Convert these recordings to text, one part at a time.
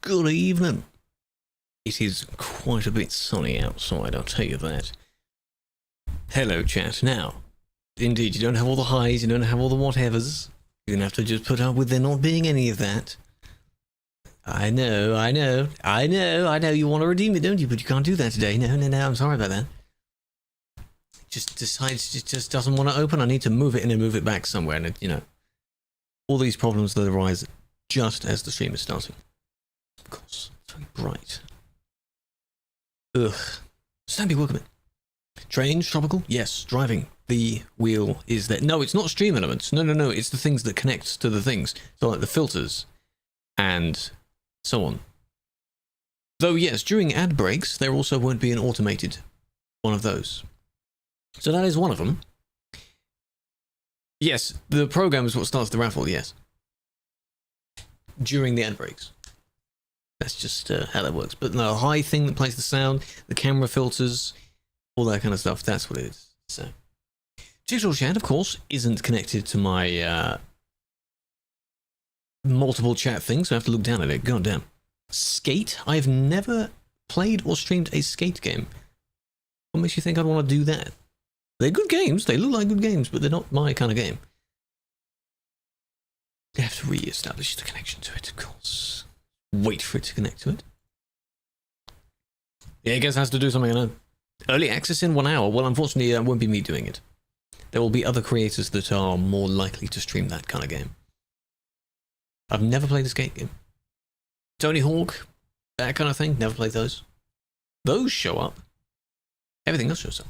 Good evening. It is quite a bit sunny outside, I'll tell you that. Hello, chat. Now, indeed, you don't have all the highs, you don't have all the whatevers. You're gonna have to just put up with there not being any of that. I know. You want to redeem it, don't you? But you can't do that today. No, I'm sorry about that. Just decides it just doesn't want to open. I need to move it and then move it back somewhere. And, you know, all these problems that arise just as the stream is starting. Of course, it's very bright. Ugh. Stampy, welcome in. Strange, tropical? Yes, driving. The wheel is there. No, it's not stream elements. No. It's the things that connect to the things. So like the filters and so on. Though, yes, during ad breaks, there also won't be an automated one of those. So that is one of them. Yes, the program is what starts the raffle, yes. During the ad breaks. That's just how that works. But no, a high thing that plays the sound, the camera filters, all that kind of stuff, that's what it is. So, digital chat, of course, isn't connected to my multiple chat things, so I have to look down at it. God damn. Skate? I've never played or streamed a skate game. What makes you think I'd want to do that? They're good games, they look like good games, but they're not my kind of game. I have to re-establish the connection to it, of course. Wait for it to connect to it. Yeah, I guess it has to do something, I know. Early access in 1 hour? Well, unfortunately, that won't be me doing it. There will be other creators that are more likely to stream that kind of game. I've never played a skate game. Tony Hawk, that kind of thing, never played those. Those show up. Everything else shows up.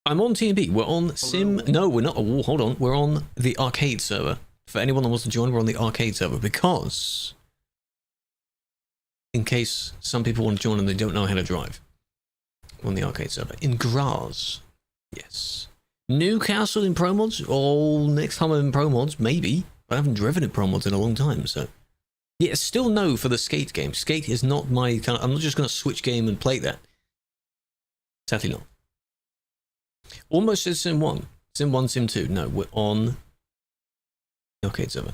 I'm on TNB. We're on Sim... No, we're not. Oh, hold on. We're on the arcade server. For anyone that wants to join, we're on the arcade server because... in case some people want to join and they don't know how to drive. We're on the arcade server. In Graz. Yes. Newcastle in Pro Mods? Oh, next time I'm in Pro Mods, maybe. I haven't driven in Pro Mods in a long time, so... yeah, still no for the skate game. Skate is not my kind of... I'm not just going to switch game and play that. Sadly not. Almost says Sim 1. Sim 1, Sim 2. No, we're on the arcade server.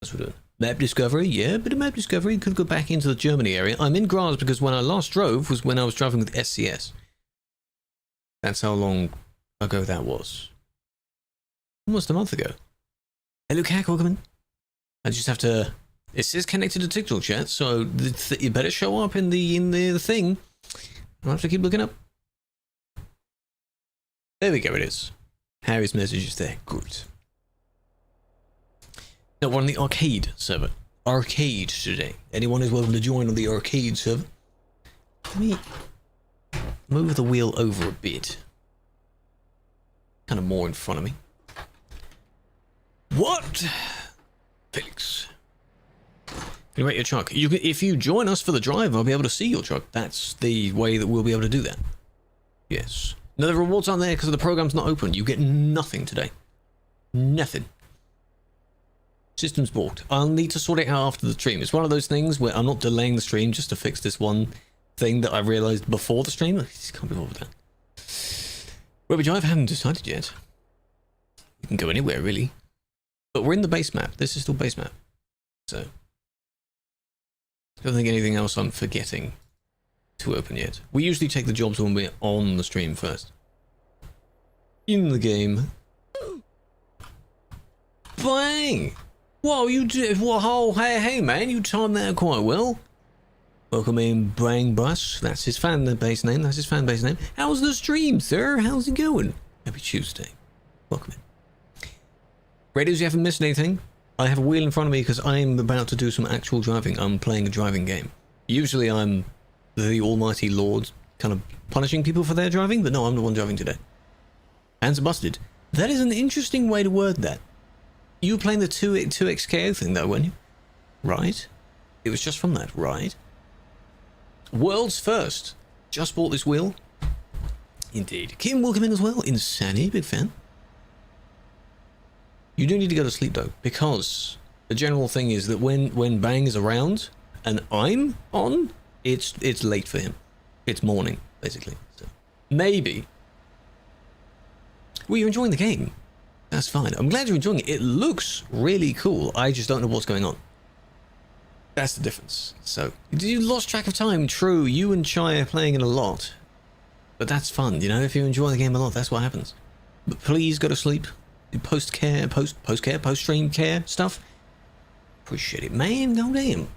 That's what we're doing. Map discovery, yeah, a bit of map discovery. Could go back into the Germany area. I'm in Graz because when I last drove was when I was driving with SCS. That's how long ago that was. Almost a month ago. Hello, Cack, welcome in. I just have to... it says connected to TikTok chat, so you better show up in the thing. I'll have to keep looking up. There we go, it is. Harry's message is there. Good. No, we're on the arcade server. Arcade today. Anyone is welcome to join on the arcade server. Let me move the wheel over a bit. Kind of more in front of me. What? Felix. You rate your truck. If you join us for the drive, I'll be able to see your truck. That's the way that we'll be able to do that. Yes. No, the rewards aren't there because the program's not open. You get nothing today. Nothing. System's balked. I'll need to sort it out after the stream. It's one of those things where I'm not delaying the stream just to fix this one thing that I realized before the stream. I just can't be bothered with that. Where we drive, I haven't decided yet. We can go anywhere, really. But we're in the base map. This is still base map. So... I don't think anything else I'm forgetting to open yet. We usually take the jobs when we're on the stream first. In the game. Bang! Whoa, you did. Whoa, hey, man, you timed that quite well. Welcome in, Bang Bus. That's his fan base name. How's the stream, sir? How's it going? Happy Tuesday. Welcome in. Raiders, you haven't missed anything? I have a wheel in front of me because I'm about to do some actual driving. I'm playing a driving game. Usually I'm the almighty lord kind of punishing people for their driving, but no, I'm the one driving today. Hands are busted. That is an interesting way to word that. You were playing the 2XKO thing though, weren't you? Right? It was just from that, right? World's first. Just bought this wheel. Indeed. Kim, welcome in as well. Insani, big fan. You do need to go to sleep though, because the general thing is that when Bang is around and I'm on, it's late for him. It's morning, basically. So maybe. Well, you're enjoying the game. That's fine. I'm glad you're enjoying it. It looks really cool. I just don't know what's going on. That's the difference. So, you lost track of time. True, you and Chai are playing it a lot. But that's fun, you know? If you enjoy the game a lot, that's what happens. But please go to sleep. Post-care, post-care, post-stream care stuff. Appreciate it, man. No damn.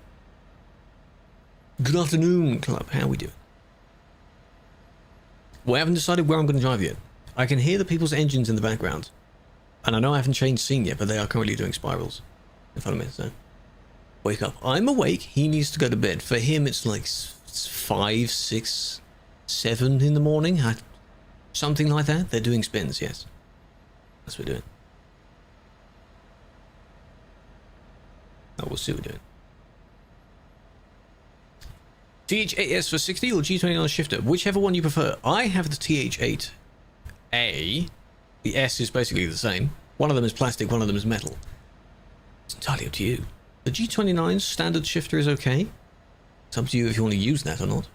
Good afternoon, club. How we doing? Well, I haven't decided where I'm going to drive yet. I can hear the people's engines in the background. And I know I haven't changed scene yet, but they are currently doing spirals in front of me, so... Wake up. I'm awake. He needs to go to bed. For him, it's like 5, 6, 7 in the morning. Something like that. They're doing spins, yes. That's what we're doing. Oh, we'll see what we're doing. TH8S for 60 or G29 shifter, whichever one you prefer. I have the TH8A. The S is basically the same. One of them is plastic, one of them is metal. It's entirely up to you. The G29's standard shifter is okay. It's up to you if you want to use that or not.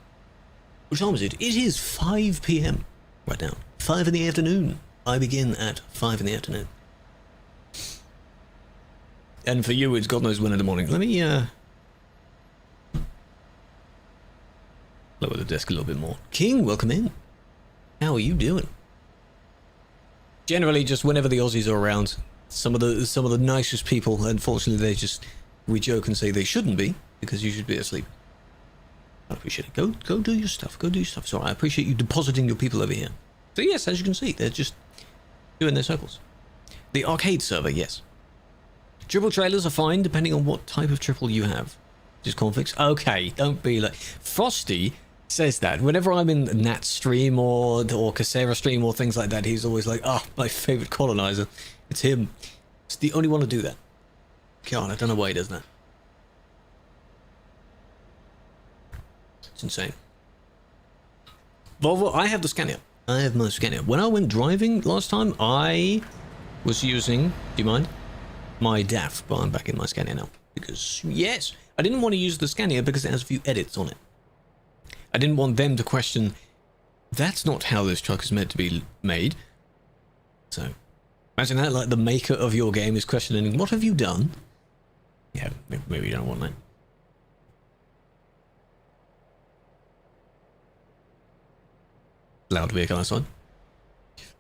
What time is it? It is 5 PM right now. 5 in the afternoon. I begin at 5 in the afternoon. And for you, it's God knows when in the morning. Let me, lower the desk a little bit more. King, welcome in. How are you doing? Generally, just whenever the Aussies are around, some of the nicest people, unfortunately, we joke and say they shouldn't be, because you should be asleep. I appreciate it. Go do your stuff. Go do your stuff. So I appreciate you depositing your people over here. So yes, as you can see, they're just doing their circles. The arcade server, yes. Triple trailers are fine, depending on what type of triple you have. Just configs. Okay, don't be like... Frosty says that. Whenever I'm in Nat's stream or Casera stream or things like that, he's always like, oh, my favorite colonizer. It's him. It's the only one to do that. God, I don't know why he does that. It's insane. Volvo, I have the Scania. I have my Scania. When I went driving last time, I was using, do you mind? My DAF, but I'm back in my Scania now. Because, yes, I didn't want to use the Scania because it has a few edits on it. I didn't want them to question, that's not how this truck is meant to be made. So, imagine that, like the maker of your game is questioning, what have you done? Yeah, maybe you don't want that. Loud vehicle outside.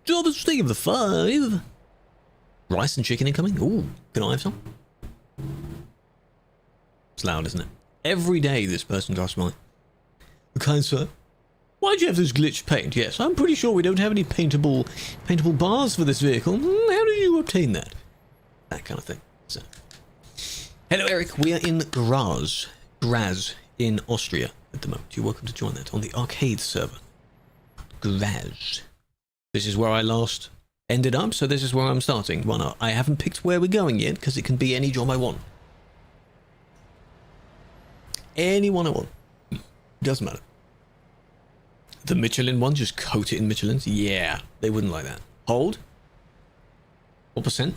Job is thing of the 5. Rice and chicken incoming. Ooh, can I have some? It's loud, isn't it? Every day this person drives by. Okay, sir. Why'd you have this glitched paint? Yes, I'm pretty sure we don't have any paintable bars for this vehicle. How did you obtain that? That kind of thing. So. Hello, Eric. We are in Graz in Austria at the moment. You're welcome to join that on the arcade server. Graz. This is where I last ended up, so this is where I'm starting. Well, no, I haven't picked where we're going yet, because it can be any job I want. Anyone I want. Doesn't matter. The Michelin one, just coat it in Michelins? Yeah, they wouldn't like that. Hold. What percent?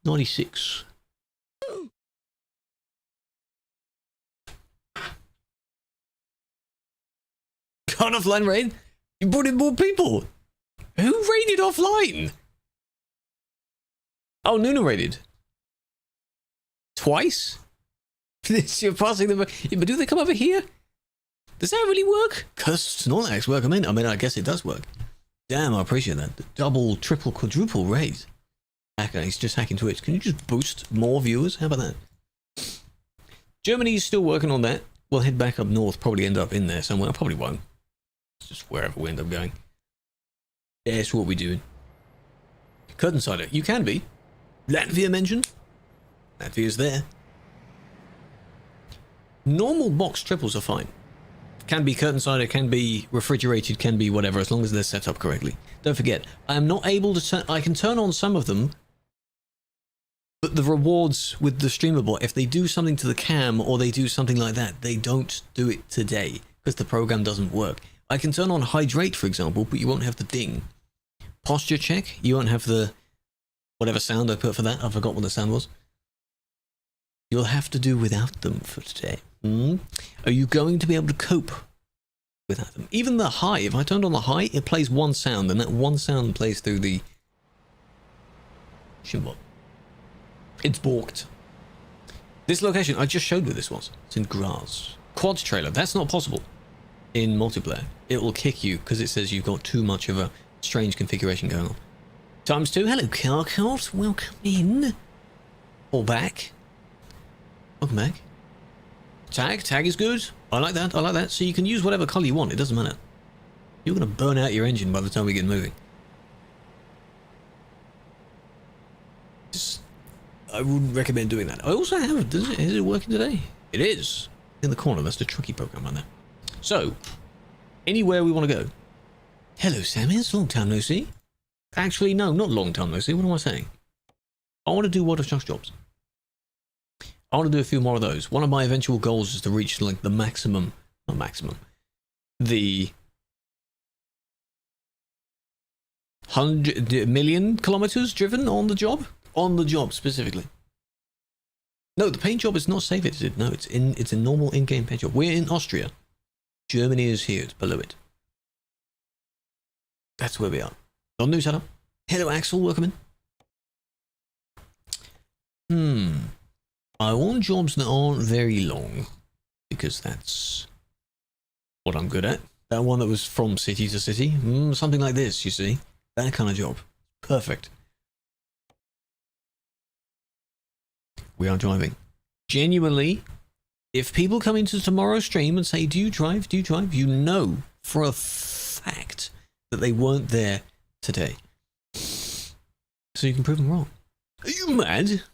96. Gone offline raid? You brought in more people. Who raided offline? Oh, Nuna raided. Twice? You're passing them. Yeah, but do they come over here? Does that really work? Because Snorlax work. I mean, I guess it does work. Damn, I appreciate that. The double, triple, quadruple raid. Hacker, he's just hacking Twitch. Can you just boost more viewers? How about that? Germany's still working on that. We'll head back up north. Probably end up in there somewhere. I probably won't. It's just wherever we end up going. That's what we're doing. Curtain cider. You can be. Latvia mentioned. Latvia's there. Normal box triples are fine. Can be curtain cider, can be refrigerated, can be whatever, as long as they're set up correctly. Don't forget, I am not able to turn... I can turn on some of them, but the rewards with the streamer bot, if they do something to the cam or they do something like that, they don't do it today because the program doesn't work. I can turn on hydrate, for example, but you won't have the ding. Posture check, you won't have the... whatever sound I put for that. I forgot what the sound was. You'll have to do without them for today. Are you going to be able to cope without them? Even the high, if I turned on the high, it plays one sound, and that one sound plays through the Shimbot. It's balked. This location, I just showed where this was. It's in Graz. Quad trailer, that's not possible in multiplayer. It will kick you because it says you've got too much of a strange configuration going on. ×2, hello Carcart, welcome in. Or back. Welcome back. Tag is good. I like that, I like that. So you can use whatever colour you want, it doesn't matter. You're going to burn out your engine by the time we get moving. I wouldn't recommend doing that. I also have, is it working today? It is. In the corner, that's the Truckee program on there. So, anywhere we want to go. Hello Sammys, long time no see. Actually, no, not long time no see, what am I saying? I want to do World of Trucks jobs. I want to do a few more of those. One of my eventual goals is to reach like the maximum, not maximum, the 100 million kilometers driven on the job. On the job specifically. No, the paint job is not save edited. No, it's a normal in-game paint job. We're in Austria. Germany is here. It's below it. That's where we are. On new setup. Hello Axel, welcome in. I want jobs that aren't very long because that's what I'm good at. That one that was from city to city. Something like this, you see. That kind of job. Perfect. We are driving. Genuinely, if people come into tomorrow's stream and say, do you drive? Do you drive? You know for a fact that they weren't there today. So you can prove them wrong. Are you mad?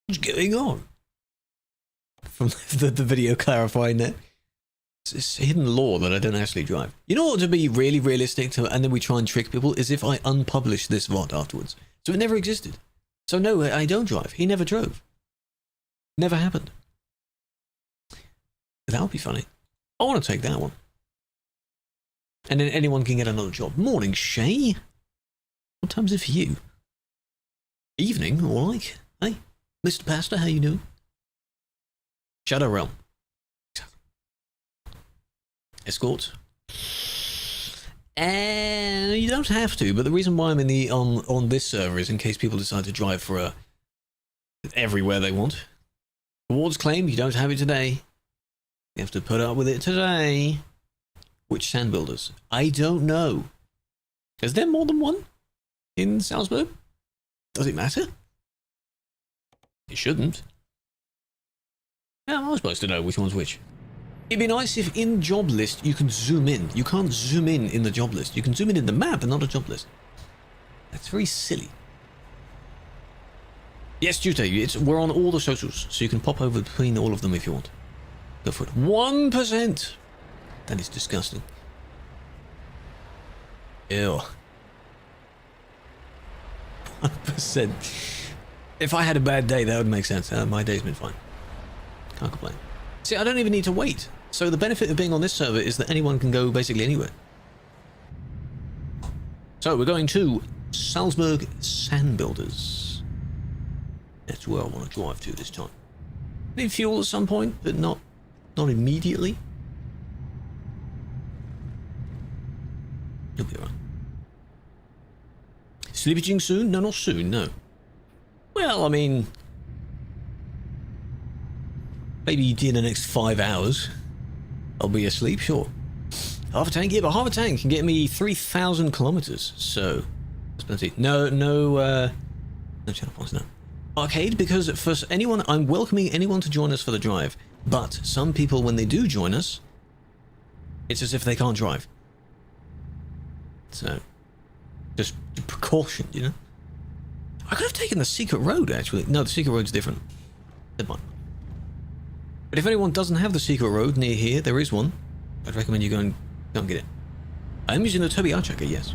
What's going on? From the video clarifying that. It's hidden law that I don't actually drive. You know what, to be really realistic, and then we try and trick people, is if I unpublish this VOD afterwards. So it never existed. So no, I don't drive. He never drove. Never happened. That would be funny. I want to take that one. And then anyone can get another job. Morning, Shay. What time is it for you? Evening, or like. Hey, Mr. Pastor, how you doing? Shadow Realm. Escort. And you don't have to, but the reason why I'm in the on this server is in case people decide to drive for everywhere they want. Rewards claim, you don't have it today. You have to put up with it today. Which sand builders? I don't know. Is there more than one in Salzburg? Does it matter? It shouldn't. How am I supposed to know which one's which? It'd be nice if in job list you can zoom in. You can't zoom in the job list. You can zoom in the map and not a job list. That's very silly. Yes, Tuesday. We're on all the socials, so you can pop over between all of them if you want. Go for it. 1%. That is disgusting. Ew. 1%. If I had a bad day, that would make sense. My day's been fine. Can't complain. See, I don't even need to wait. So the benefit of being on this server is that anyone can go basically anywhere. So we're going to Salzburg Sand Builders. That's where I want to drive to this time. Need fuel at some point, but not immediately. You'll be alright. Sleeping soon? No, not soon, no. Well, I mean, maybe in the next 5 hours, I'll be asleep, sure. Half a tank? Yeah, but half a tank can get me 3,000 kilometers, so that's plenty. No channel points, no. Arcade, because for anyone, I'm welcoming anyone to join us for the drive, but some people, when they do join us, it's as if they can't drive. So, just precaution, you know? I could have taken the secret road, actually. No, the secret road's different. Never mind. But if anyone doesn't have the secret road near here, there is one. I'd recommend you go and get it. I'm using the Toby Archecker, yes.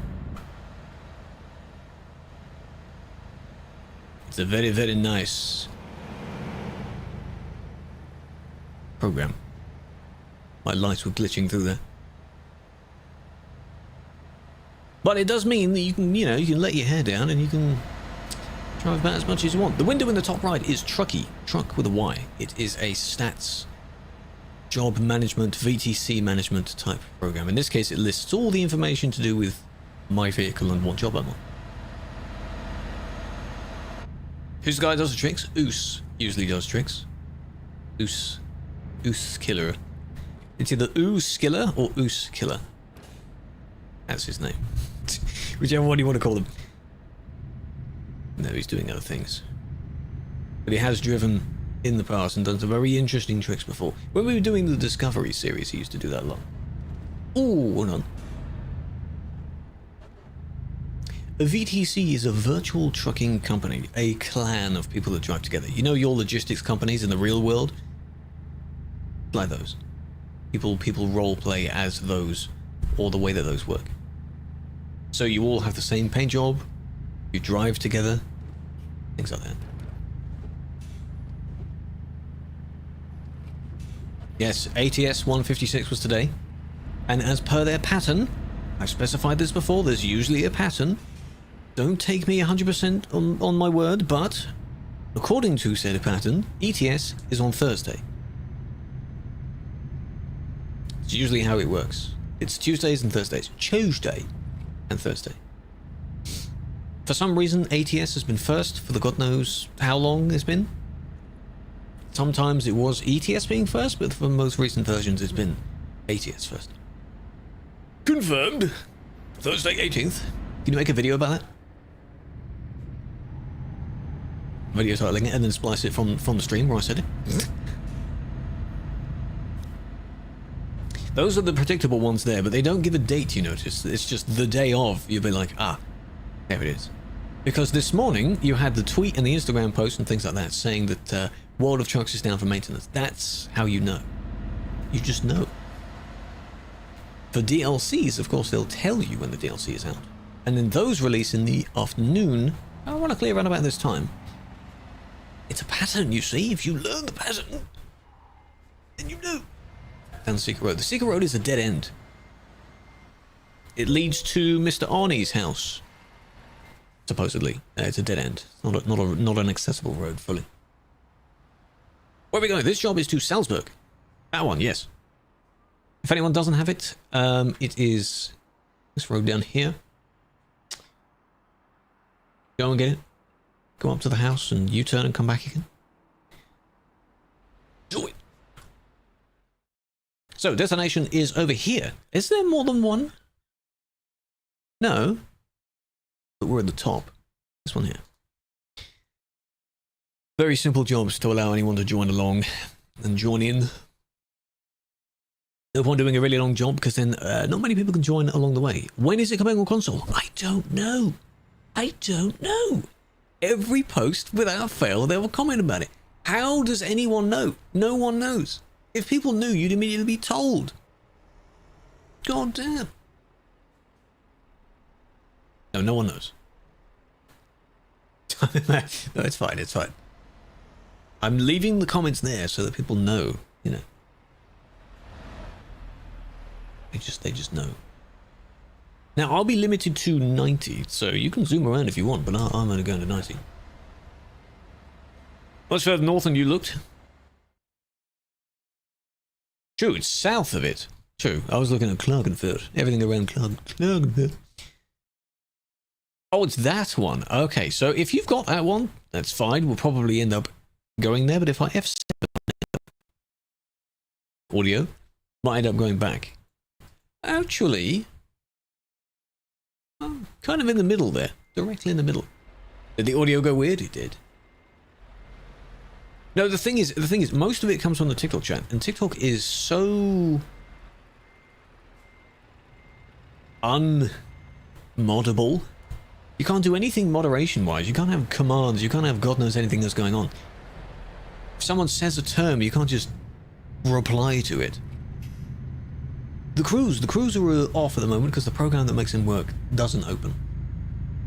It's a very, very nice program. My lights were glitching through there. But it does mean that you can, you can let your hair down and you can drive about as much as you want. The window in the top right is Truckee, truck with a Y. It is a stats, job management, VTC management type program. In this case, it lists all the information to do with my vehicle and what job I'm on. Who's the guy that does the tricks? Oos usually does tricks. Oos Killer. It's either Oos Killer or Oos Killer. That's his name. Whichever one you want to call him. No, he's doing other things. But he has driven in the past and done some very interesting tricks before. When we were doing the Discovery series, he used to do that a lot. Ooh, hold on. A VTC is a virtual trucking company, a clan of people that drive together. You know your logistics companies in the real world? Like those. People role play as those, or the way that those work. So you all have the same paint job, you drive together, things like that. Yes, ATS 156 was today, and as per their pattern, I've specified this before, there's usually a pattern. Don't take me 100% on my word, but according to said pattern, ETS is on Thursday. It's usually how it works. It's Tuesdays and Thursdays. Tuesday and Thursday. For some reason, ATS has been first for the god knows how long it's been. Sometimes it was ETS being first, but for most recent versions, it's been ATS first. Confirmed. Thursday 18th. Can you make a video about that? Video titling it and then splice it from the stream where I said it. Those are the predictable ones there, but they don't give a date, you notice. It's just the day of. You'll be like, ah, there it is. Because this morning, you had the tweet and the Instagram post and things like that saying that World of Trucks is down for maintenance. That's how you know. You just know. For DLCs, of course, they'll tell you when the DLC is out. And then those release in the afternoon, ironically around about this time. It's a pattern, you see. If you learn the pattern, then you know. Down the secret road. The secret road is a dead end. It leads to Mr. Arnie's house. Supposedly. It's a dead end. Not an accessible road fully. Where are we going? This job is to Salzburg. That one, yes. If anyone doesn't have it, it is this road down here. Go and get it. Go up to the house and U-turn and come back again. Do it. So, destination is over here. Is there more than one? No. But we're at the top. This one here. Very simple jobs to allow anyone to join along and join in. No point doing a really long job because then not many people can join along the way. When is it coming on console? I don't know. I don't know. Every post, without fail, they will comment about it. How does anyone know? No one knows. If people knew, you'd immediately be told. God damn. No, no one knows. No, it's fine, it's fine. I'm leaving the comments there so that people know, you know. They just know. Now, I'll be limited to 90, so you can zoom around if you want, but I'm only going to 90. Much further north than you looked. True, it's south of it. True, I was looking at Klagenfurt. Everything around Klagenfurt. Oh, it's that one. Okay, so if you've got that one, that's fine. We'll probably end up going there, but if I F7 audio, might end up going back. Actually, I'm kind of in the middle there. Directly in the middle. Did the audio go weird? It did. No, the thing is, most of it comes from the TikTok chat, and TikTok is so unmoddable. You can't do anything moderation-wise. You can't have commands. You can't have God knows anything that's going on. If someone says a term, you can't just reply to it. The crews are off at the moment because the program that makes them work doesn't open.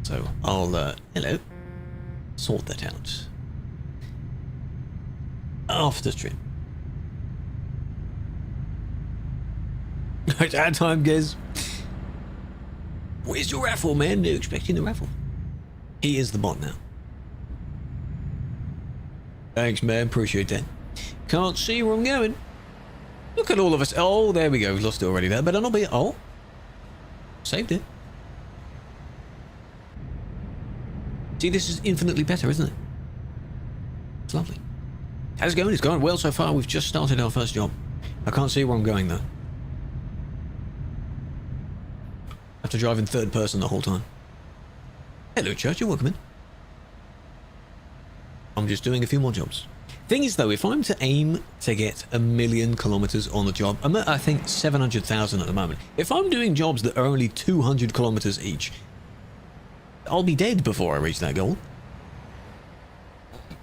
So I'll, hello, sort that out after stream. It's our time, guys. Where's your raffle, man? They're expecting the raffle. He is the bot now. Thanks, man. Appreciate that. Can't see where I'm going. Look at all of us. Oh, there we go. We've lost it already. That better not be. Oh. Saved it. See, this is infinitely better, isn't it? It's lovely. How's it going? It's going well so far. We've just started our first job. I can't see where I'm going though. I have to drive in third person the whole time. Hello, Church. You're welcome in. I'm just doing a few more jobs. Thing is though, if I'm to aim to get 1,000,000 kilometers on the job, I'm at, I think, 700,000 at the moment. If I'm doing jobs that are only 200 kilometers each, I'll be dead before I reach that goal.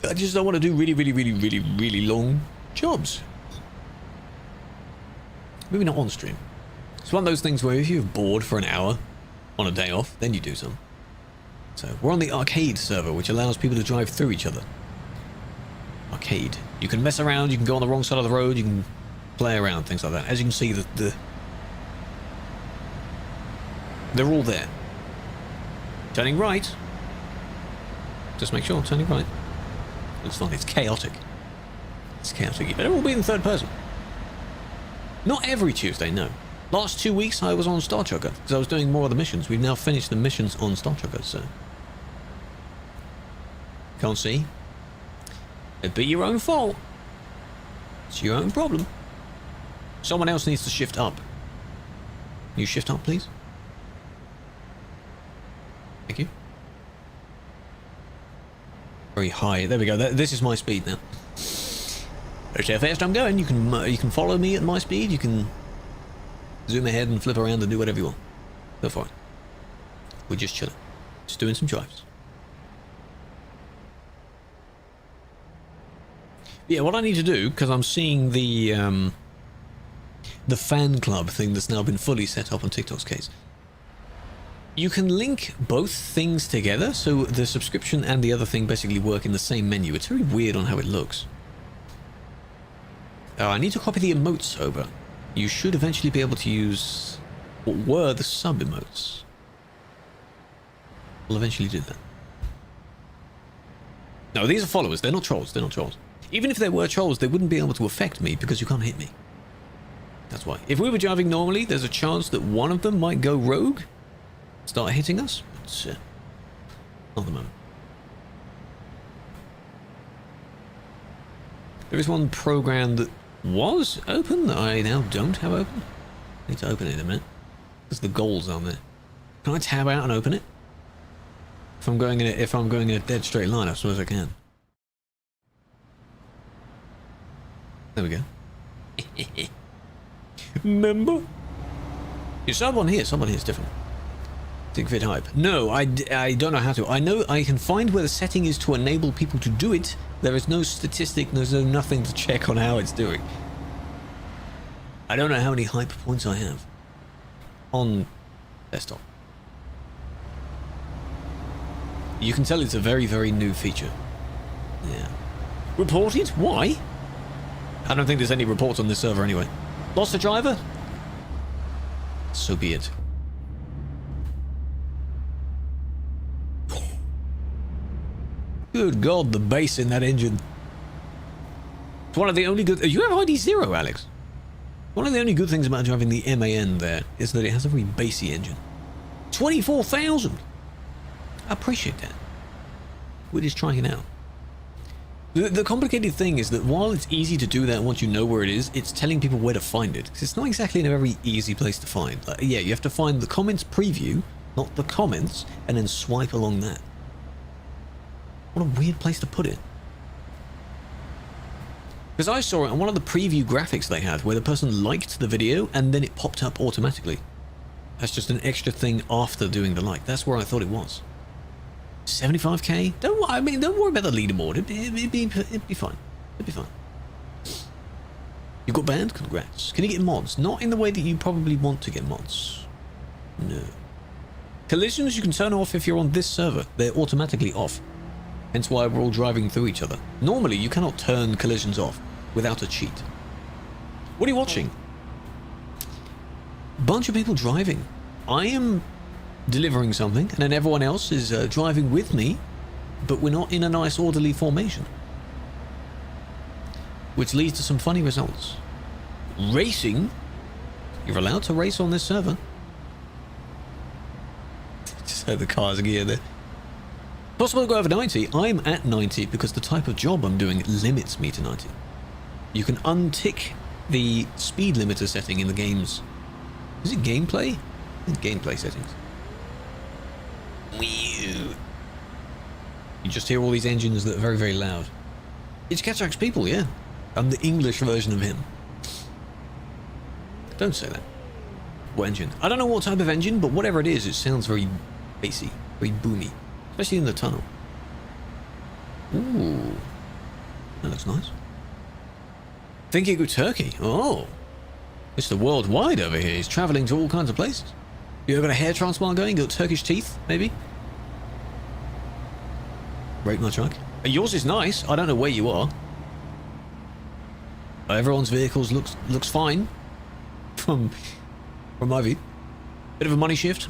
I just don't want to do really long jobs. Maybe not on stream. It's one of those things where if you're bored for an hour on a day off, then you do some. So we're on the arcade server, which allows people to drive through each other. Arcade. You can mess around, you can go on the wrong side of the road, you can play around, things like that. As you can see, they're all there. Turning right. Just make sure, turning right. Looks fun, it's chaotic. It's chaotic. You better all be in third person. Not every Tuesday, no. Last 2 weeks I was on Star Trucker, because I was doing more of the missions. We've now finished the missions on Star Trucker, so... Can't see. It'd be your own fault. It's your own problem. Someone else needs to shift up. Can you shift up, please? Thank you. Very high. There we go. This is my speed now. That's how fast I'm going. You can follow me at my speed. You can zoom ahead and flip around and do whatever you want. Go for it. We're just chilling. Just doing some drives. Yeah, what I need to do, because I'm seeing the fan club thing that's now been fully set up on TikTok's case. You can link both things together, so the subscription and the other thing basically work in the same menu. It's very weird on how it looks. I need to copy the emotes over. You should eventually be able to use what were the sub-emotes. We'll eventually do that. No, these are followers. They're not trolls. They're not trolls. Even if they were trolls, they wouldn't be able to affect me because you can't hit me. That's why. If we were driving normally, there's a chance that one of them might go rogue, start hitting us. But, not at the moment. There is one program that was open that I now don't have open. I need to open it in a minute. Because the goals on there. Can I tab out and open it? If I'm going in a dead straight line, I suppose I can. There we go. Remember? Yeah, someone here is different. ThinkFit hype. No, I don't know how to. I know I can find where the setting is to enable people to do it. There is no statistic, there's no nothing to check on how it's doing. I don't know how many hype points I have on desktop. You can tell it's a very new feature. Yeah. Reported? Why? I don't think there's any reports on this server anyway. Lost a driver? So be it. Good God, the bass in that engine. It's one of the only good... You have ID 0, Alex. One of the only good things about driving the MAN there is that it has a very bassy engine. 24,000! I appreciate that. We're just trying it out. The complicated thing is that while it's easy to do that once you know where it is, it's telling people where to find it. Because it's not exactly in a very easy place to find. Yeah, you have to find the comments preview, not the comments, and then swipe along that. What a weird place to put it. Because I saw it on one of the preview graphics they had, where the person liked the video, and then it popped up automatically. That's just an extra thing after doing the like. That's where I thought it was. 75k? Don't worry about the leaderboard. It'd be fine. It'd be fine. You got banned? Congrats. Can you get mods? Not in the way that you probably want to get mods. No. Collisions you can turn off if you're on this server. They're automatically off. Hence why we're all driving through each other. Normally, you cannot turn collisions off without a cheat. What are you watching? Bunch of people driving. I am delivering something, and then everyone else is driving with me, but we're not in a nice orderly formation. Which leads to some funny results. Racing. You're allowed to race on this server. Just had the car's gear there. Possible to go over 90. I'm at 90 because the type of job I'm doing limits me to 90. You can untick the speed limiter setting in the game's... Is it gameplay? I think gameplay settings. You just hear all these engines that are very, very loud. It's Catarax people, yeah. I'm the English version of him. Don't say that. What engine? I don't know what type of engine, but whatever it is, it sounds very bassy, very boomy. Especially in the tunnel. Ooh. That looks nice. Thinking of Turkey. Oh. Mr. Worldwide over here. He's travelling to all kinds of places. You ever got a hair transplant going? You got Turkish teeth, maybe? Rate my truck. Yours is nice. I don't know where you are. Everyone's vehicles looks fine. From my view. Bit of a money shift.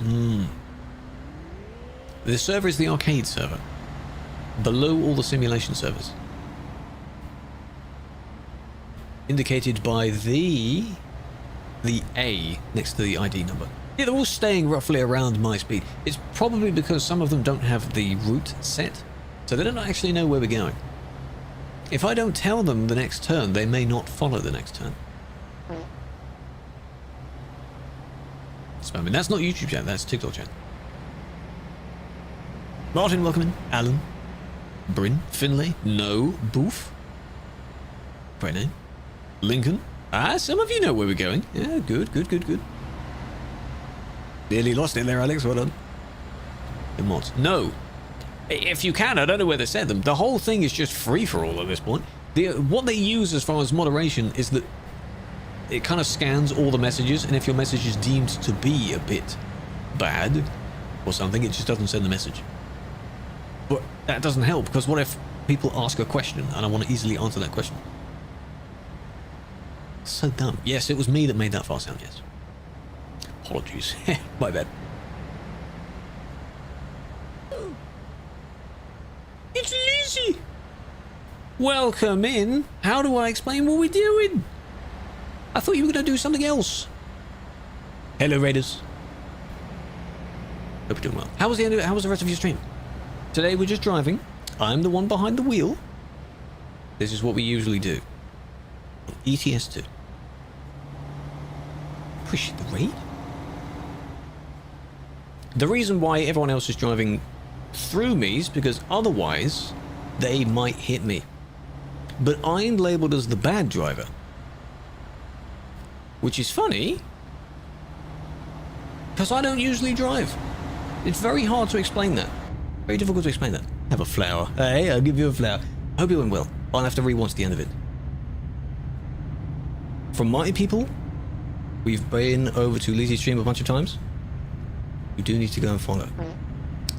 The server is the arcade server. Below all the simulation servers. Indicated by the A next to the ID number. Yeah, they're all staying roughly around my speed. It's probably because some of them don't have the route set, so they don't actually know where we're going. If I don't tell them the next turn, they may not follow the next turn. Spamming. That's not YouTube chat, that's TikTok chat. Martin, welcome in. Alan. Bryn. Finlay. No. Boof. Great name. Lincoln. Ah, some of you know where we're going. Yeah, good. Nearly lost it there, Alex. Well done. The mods. No. If you can, I don't know where they set them. The whole thing is just free-for-all at this point. What they use as far as moderation is that it kind of scans all the messages, and if your message is deemed to be a bit bad or something, it just doesn't send the message. But that doesn't help, because what if people ask a question and I want to easily answer that question? So dumb. Yes, it was me that made that fast sound, yes. Apologies. My bad. It's Lizzie! Welcome in. How do I explain what we're doing? I thought you were going to do something else. Hello, Raiders. Hope you're doing well. How was the rest of your stream? Today we're just driving. I'm the one behind the wheel. This is what we usually do. ETS2. Push the raid? The reason why everyone else is driving through me is because otherwise they might hit me. But I'm labelled as the bad driver. Which is funny, because I don't usually drive. It's very hard to explain that. Very difficult to explain that. Have a flower. Hey, I'll give you a flower. Hope you went well. I'll have to rewatch the end of it. From my people, we've been over to Lizzie's stream a bunch of times. You do need to go and follow.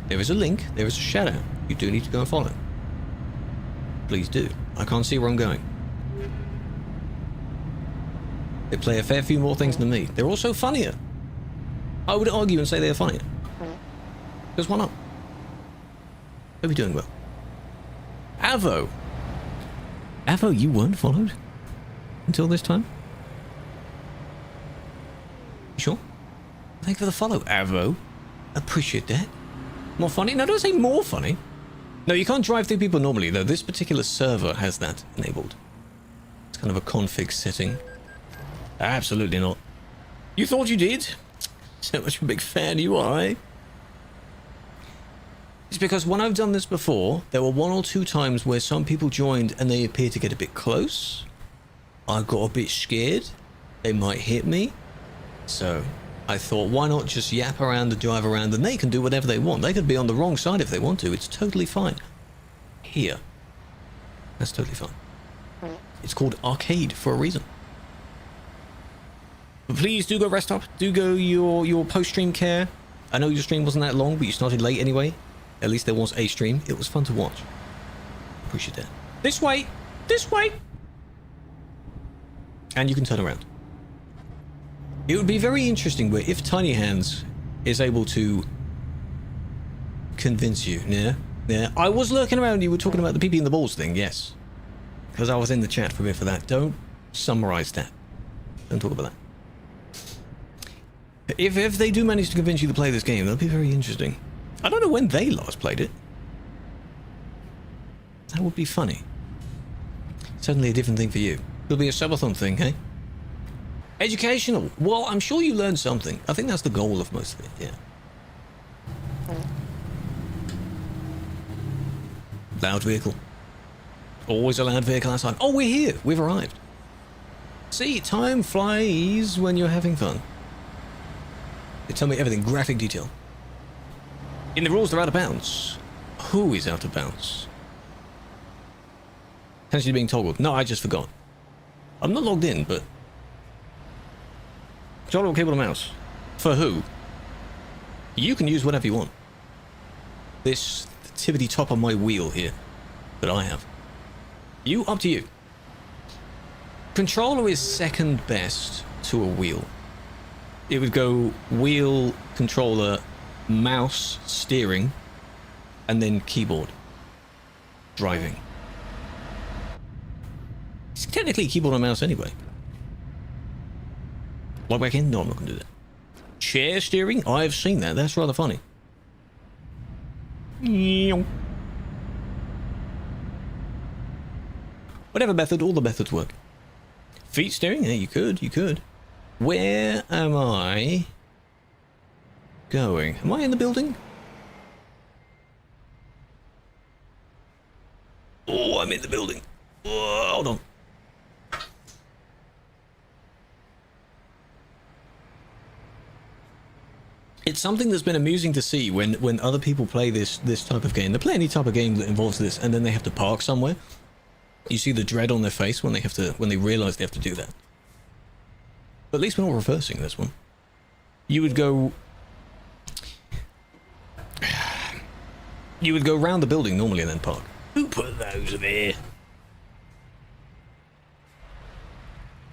There is a link. There is a shout out. You do need to go and follow. Please do. I can't see where I'm going. They play a fair few more things than me. They're also funnier. I would argue and say they're funnier. Because why not? Hope you're doing well. Avo. Avo, you weren't followed until this time? You sure? Thank you for the follow, Avo. Appreciate that. More funny? No, don't say more funny. No, you can't drive through people normally, though. This particular server has that enabled. It's kind of a config setting. Absolutely not. You thought you did? So much of a big fan you are, eh? It's because when I've done this before, there were 1 or 2 times where some people joined and they appeared to get a bit close. I got a bit scared. They might hit me. So I thought, why not just yap around and drive around, and they can do whatever they want. They could be on the wrong side if they want to. It's totally fine. Here. That's totally fine. It's called arcade for a reason. But please do go rest up. Do go your post-stream care. I know your stream wasn't that long, but you started late anyway. At least there was a stream. It was fun to watch. Appreciate that. This way! This way! And you can turn around. It would be very interesting where if Tiny Hands is able to convince you. Yeah? Yeah. I was lurking around. You were talking about the pee-pee and the balls thing. Yes. Because I was in the chat for a bit for that. Don't summarize that. Don't talk about that. If they do manage to convince you to play this game, that'll be very interesting. I don't know when they last played it. That would be funny. Certainly a different thing for you. It'll be a subathon thing, hey? Educational. Well, I'm sure you learned something. I think that's the goal of most of it, yeah. Loud vehicle. Always a loud vehicle outside. Oh, we're here. We've arrived. See, time flies when you're having fun. They tell me everything, graphic detail. In the rules, they're out of bounds. Who is out of bounds? Potentially being toggled. No, I just forgot. I'm not logged in, but... Controller, keyboard, and mouse. For who? You can use whatever you want. This tippity top on my wheel here that I have. You, up to you. Controller is second best to a wheel. It would go wheel, controller, mouse, steering, and then keyboard. Driving. It's technically keyboard and mouse anyway. Log back in? No, I'm not going to do that. Chair steering? I've seen that. That's rather funny. Whatever method, all the methods work. Feet steering? Yeah, you could. Where am I going? Am I in the building? Oh, I'm in the building. Oh, hold on. It's something that's been amusing to see when other people play this type of game. They play any type of game that involves this, and then they have to park somewhere. You see the dread on their face when they realize they have to do that. But at least we're not reversing this one. You would go round the building normally and then park. Who put those there?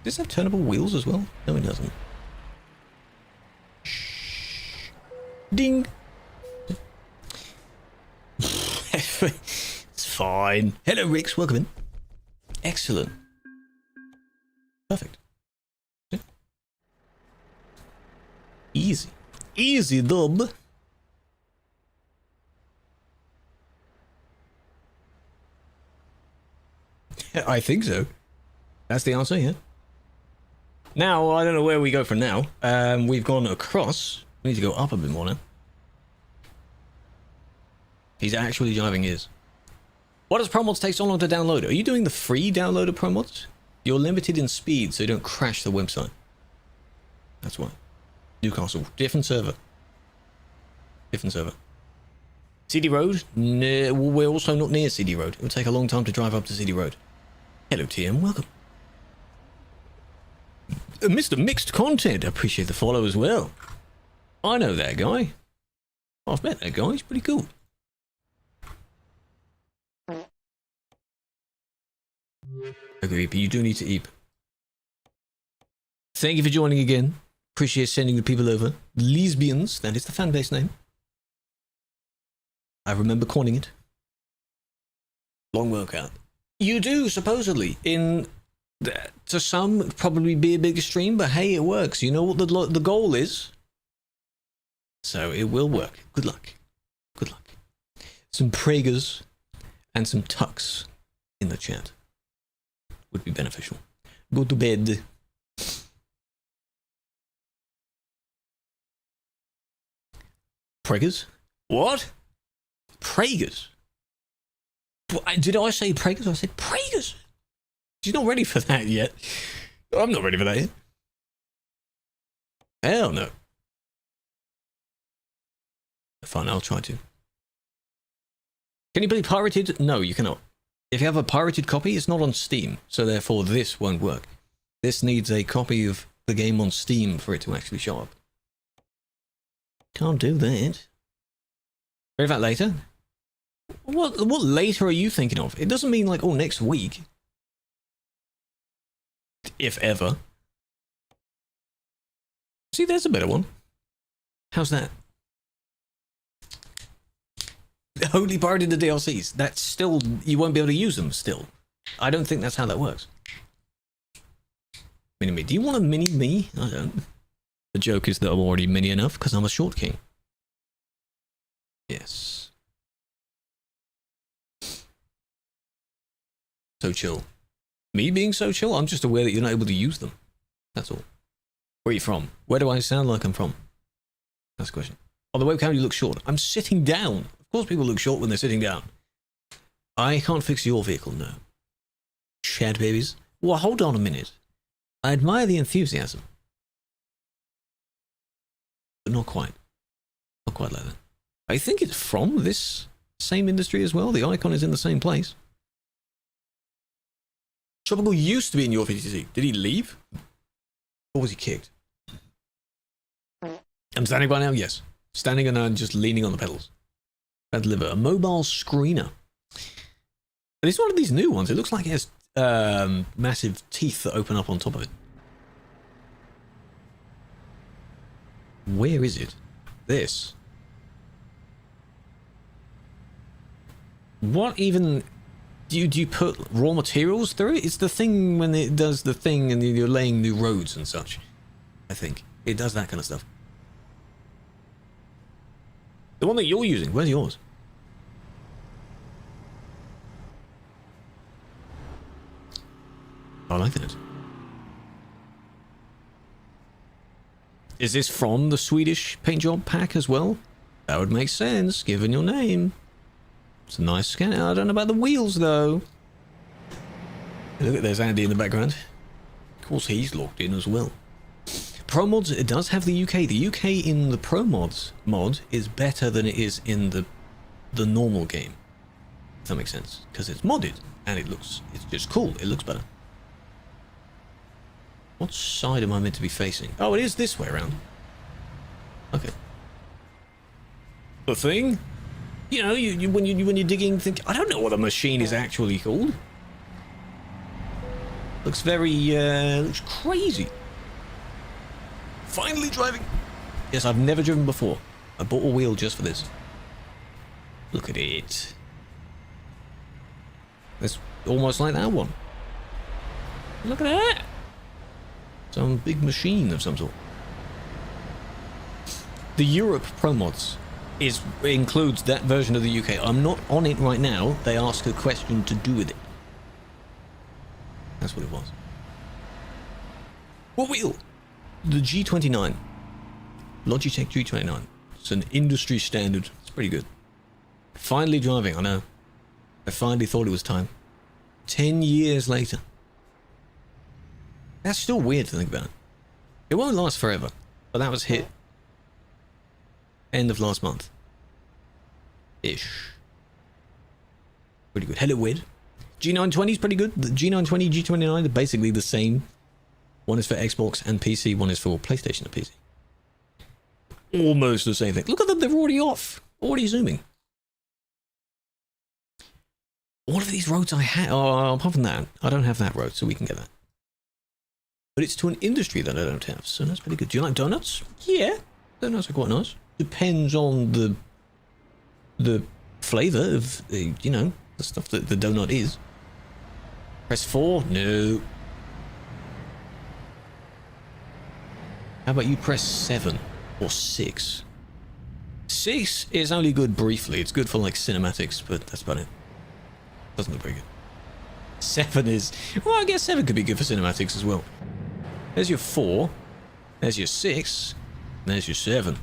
Does this have turnable wheels as well? No, it doesn't. Ding. It's fine. Hello, Rix. Welcome in. Excellent. Perfect. Yeah. Easy. Easy, dub. I think so. That's the answer, yeah. Now, I don't know where we go from now. We've gone across. We need to go up a bit more now. He's actually driving his. What does ProMods take so long to download? Are you doing the free download of ProMods? You're limited in speed, so you don't crash the website. That's why. Newcastle. Different server. Different server. CD Road? No, we're also not near CD Road. It would take a long time to drive up to CD Road. Hello, TM. Welcome. Mr. Mixed Content. I appreciate the follow as well. I know that guy. I've met that guy. He's pretty cool. Okay, but you do need to eat. Thank you for joining again. Appreciate sending the people over. Lesbians, that is the fan base name. I remember coining it. Long workout. You do, supposedly. To some, it'd probably be a bigger stream, but hey, it works. You know what the goal is? So it will work. Good luck. Good luck. Some Praegers and some tucks in the chat would be beneficial. Go to bed. Praegers? What? Praegers? Did I say Praegers? I said Praegers. She's not ready for that yet. I'm not ready for that yet. Hell no. Fine, I'll try to. Can you play pirated? No, you cannot. If you have a pirated copy, it's not on Steam, so therefore this won't work. This needs a copy of the game on Steam for it to actually show up. Can't do that. Ready for that later? What later are you thinking of? It doesn't mean like, oh, next week. If ever. See, there's a better one. How's that? Only pirated the DLCs. That's still, you won't be able to use them still. I don't think that's how that works. Mini-me. Do you want a mini-me? I don't. The joke is that I'm already mini enough because I'm a short king. Yes. So chill. Me being so chill? I'm just aware that you're not able to use them. That's all. Where are you from? Where do I sound like I'm from? That's the question. Oh, the webcam, you look short. I'm sitting down. Of course people look short when they're sitting down. I can't fix your vehicle, no. Shad babies. Well, hold on a minute. I admire the enthusiasm. But not quite. Not quite like that. I think it's from this same industry as well. The icon is in the same place. Tropical used to be in your VTC. Did he leave? Or was he kicked? I'm standing by now, yes. Standing and just leaning on the pedals. That deliver a mobile screener. But it's one of these new ones. It looks like it has massive teeth that open up on top of it. Where is it? This. What even... Do you put raw materials through it? It's the thing when it does the thing and you're laying new roads and such. I think. It does that kind of stuff. The one that you're using, where's yours? I like that. Is this from the Swedish paint job pack as well? That would make sense, given your name. It's a nice scan. I don't know about the wheels, though. Look at there's Andy in the background. Of course, he's locked in as well. Pro mods, it does have the UK. The UK in the Pro mods mod is better than it is in the normal game. If that makes sense. Because it's modded, and it's just cool. It looks better. What side am I meant to be facing? Oh, it is this way around. Okay. The thing? You know, when you're digging, think I don't know what a machine is actually called. Looks very looks crazy. Finally driving. Yes, I've never driven before. I bought a wheel just for this. Look at it. It's almost like that one. Look at that. Some big machine of some sort. The Europe Pro Mods includes that version of the UK. I'm not on it right now. They asked a question to do with it. That's what it was. What wheel? The G29. Logitech G29. It's an industry standard. It's pretty good. Finally driving, I know. I finally thought it was time. 10 years later. That's still weird to think about. It won't last forever, but that was hit end of last month. Ish. Pretty good. Hello, Wid. G920 is pretty good. The G920, G29 are basically the same. One is for Xbox and PC, one is for PlayStation and PC. Almost the same thing. Look at them, they're already off. Already zooming. All of these roads I have, apart from that, I don't have that road, so we can get that. But it's to an industry that I don't have, so that's pretty good. Do you like donuts? Yeah, donuts are quite nice. Depends on the flavour of, you know, the stuff that the donut is. Press 4? No. How about you press 7 or 6? 6 is only good briefly. It's good for like cinematics, but that's about it. Doesn't look very good. 7 is... Well, I guess 7 could be good for cinematics as well. There's your 4. There's your 6. And there's your 7.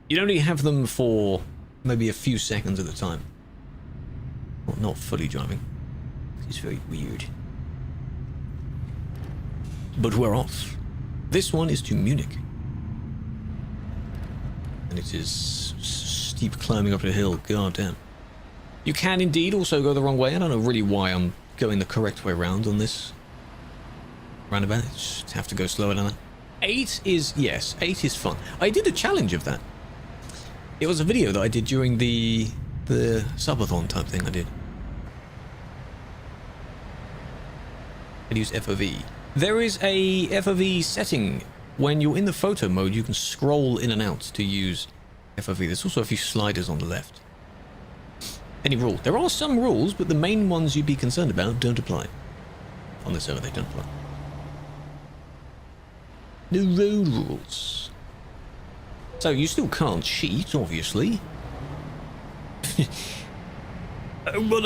You'd only have them for maybe a few seconds at a time. Well, not fully driving. It's very weird. But we're off. This one is to Munich. And it is steep climbing up a hill. God damn. You can indeed also go the wrong way. I don't know really why I'm going the correct way around on this roundabout. Just have to go slower than that. 8 is... Yes, 8 is fun. I did a challenge of that. It was a video that I did during the subathon type thing I did. I use FOV. There is a FOV setting. When you're in the photo mode, you can scroll in and out to use FOV. There's also a few sliders on the left. Any rule. There are some rules, but the main ones you'd be concerned about don't apply. On the server, they don't apply. The road rules. So you still can't cheat, obviously. Well,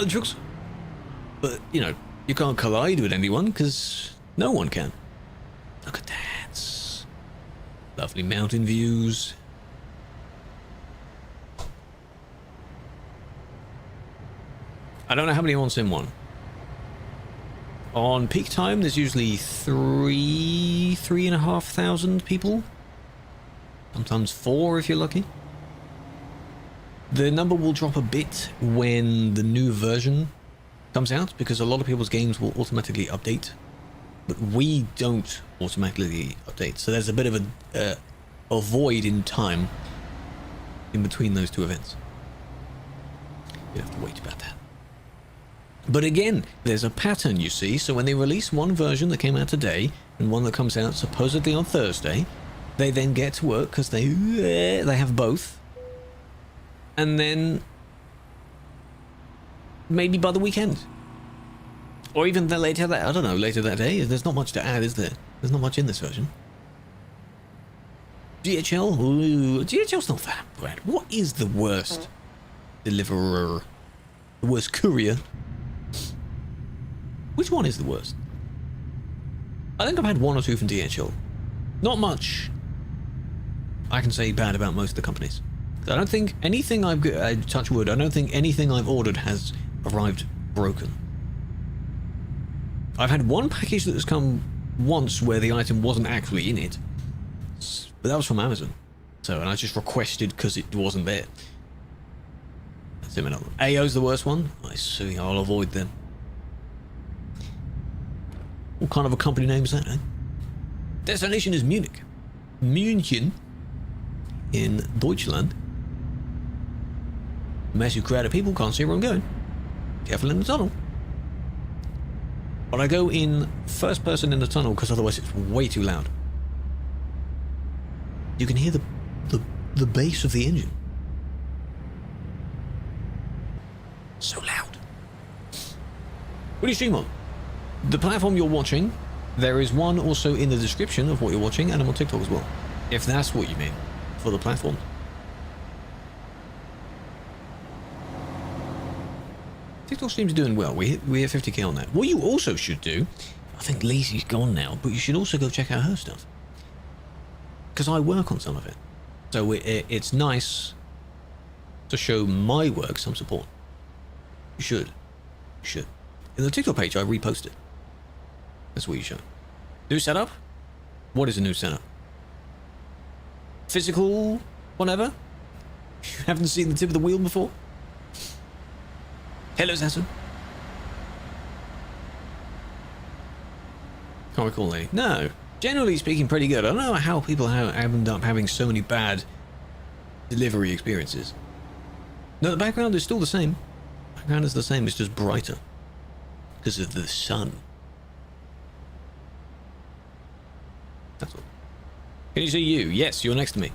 But, you know, you can't collide with anyone because no one can. Look at that. Lovely mountain views. I don't know how many are on Sim 1. On peak time, there's usually 3,500 people. Sometimes 4 if you're lucky. The number will drop a bit when the new version comes out because a lot of people's games will automatically update. But we don't automatically update. So there's a bit of a void in time in between those two events. You have to wait about that. But again, there's a pattern, you see. So when they release one version that came out today and one that comes out supposedly on Thursday, they then get to work because they have both. And then maybe by the weekend. Or even later that, I don't know, later that day. There's not much to add, is there? There's not much in this version. DHL? Ooh, DHL's not that bad. What is the worst deliverer? The worst courier? Which one is the worst? I think I've had 1 or 2 from DHL. Not much I can say bad about most of the companies. I don't think anything touch wood, I don't think anything I've ordered has arrived broken. I've had one package that has come once where the item wasn't actually in it. But that was from Amazon. And I just requested because it wasn't there. That's him another one. AO's the worst one? I see, I'll avoid them. What kind of a company name is that, eh? Destination is Munich. München in Deutschland. Massive crowd of people, can't see where I'm going. Careful in the tunnel. But I go in first person in the tunnel because otherwise it's way too loud. You can hear the bass of the engine. So loud. What do you stream on? The platform you're watching, there is one also in the description of what you're watching, and I'm on TikTok as well. If that's what you mean for the platform. TikTok stream's doing well. We hit 50k on that. What you also should do, I think Lazy's gone now, but you should also go check out her stuff. Because I work on some of it. So it's nice to show my work some support. You should. You should. In the TikTok page, I reposted. That's what you show. New setup? What is a new setup? Physical whatever? You haven't seen the tip of the wheel before? Hello, Zazu. Can't recall any. No. Generally speaking, pretty good. I don't know how people end up having so many bad delivery experiences. No, the background is still the same. The background is the same, it's just brighter. Because of the sun. That's all. Can you see you? Yes, you're next to me.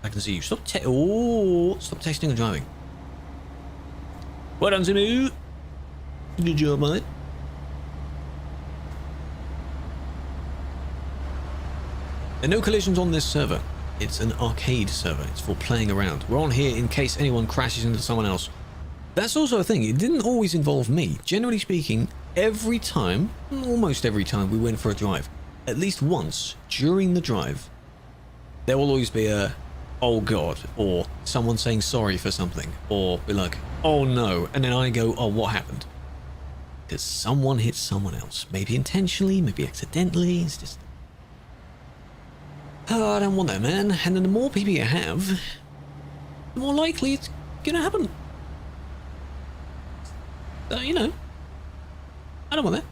I can see you. Stop texting and driving. Well done, Zimu. Good job, mate. There are no collisions on this server. It's an arcade server. It's for playing around. We're on here in case anyone crashes into someone else. That's also a thing. It didn't always involve me. Generally speaking, every time, almost every time we went for a drive, at least once during the drive, there will always be a, oh god, or someone saying sorry for something, or be like, oh no, and then I go, oh, what happened? Because someone hit someone else. Maybe intentionally, maybe accidentally. It's just, oh, I don't want that, man. And then the more people you have, the more likely it's gonna happen. So, you know, I don't want that.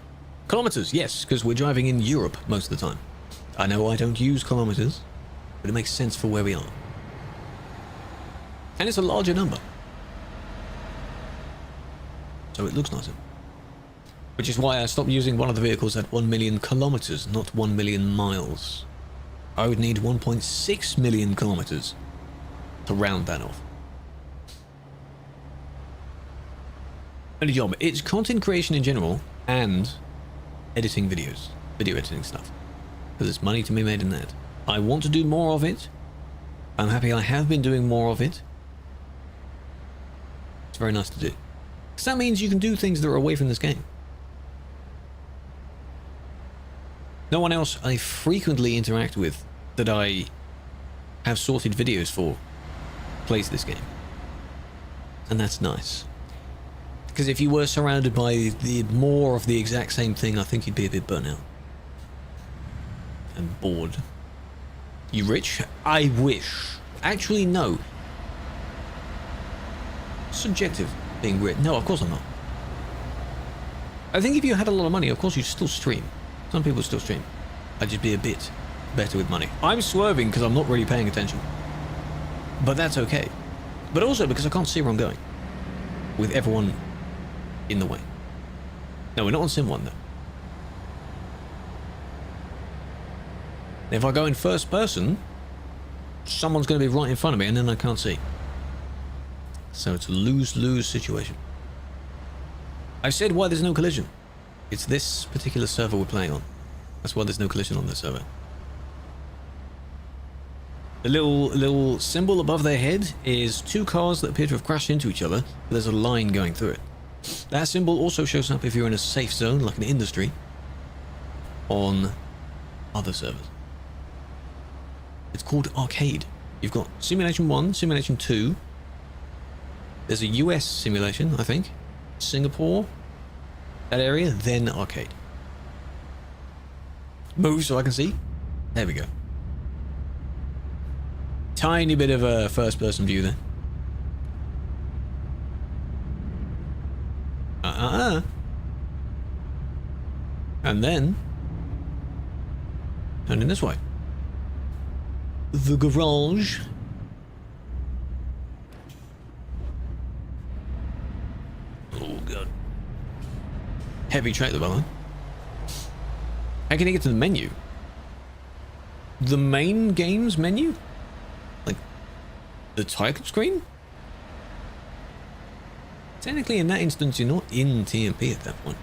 Kilometers, yes, because we're driving in Europe most of the time. I know I don't use kilometers, but it makes sense for where we are. And it's a larger number. So it looks nicer. Which is why I stopped using one of the vehicles at 1 million kilometers, not 1 million miles. I would need 1.6 million kilometers to round that off. And a job. It's content creation in general and editing videos, video editing stuff. Because there's money to be made in that. I want to do more of it. I'm happy I have been doing more of it. It's very nice to do. Because that means you can do things that are away from this game. No one else I frequently interact with that I have sorted videos for plays this game. And that's nice. Because if you were surrounded by the more of the exact same thing, I think you'd be a bit burnt out. And bored. You rich? I wish. Actually, no. Subjective being rich. No, of course I'm not. I think if you had a lot of money, of course you'd still stream. Some people still stream. I'd just be a bit better with money. I'm swerving because I'm not really paying attention. But that's okay. But also because I can't see where I'm going. With everyone in the way. No, we're not on Sim 1 though. If I go in first person, someone's going to be right in front of me and then I can't see. So it's a lose-lose situation. I said why there's no collision. It's this particular server we're playing on. That's why there's no collision on this server. The little symbol above their head is two cars that appear to have crashed into each other, but there's a line going through it. That symbol also shows up if you're in a safe zone, like an industry, on other servers. It's called Arcade. You've got Simulation 1, Simulation 2. There's a US simulation, I think. Singapore. That area, then Arcade. Move so I can see. There we go. Tiny bit of a first-person view there. And then turning this way. The garage. Oh god. Heavy trailer, by the way. How can I get to the menu? The main game's menu? Like the title screen? Technically, in that instance, you're not in TMP at that point.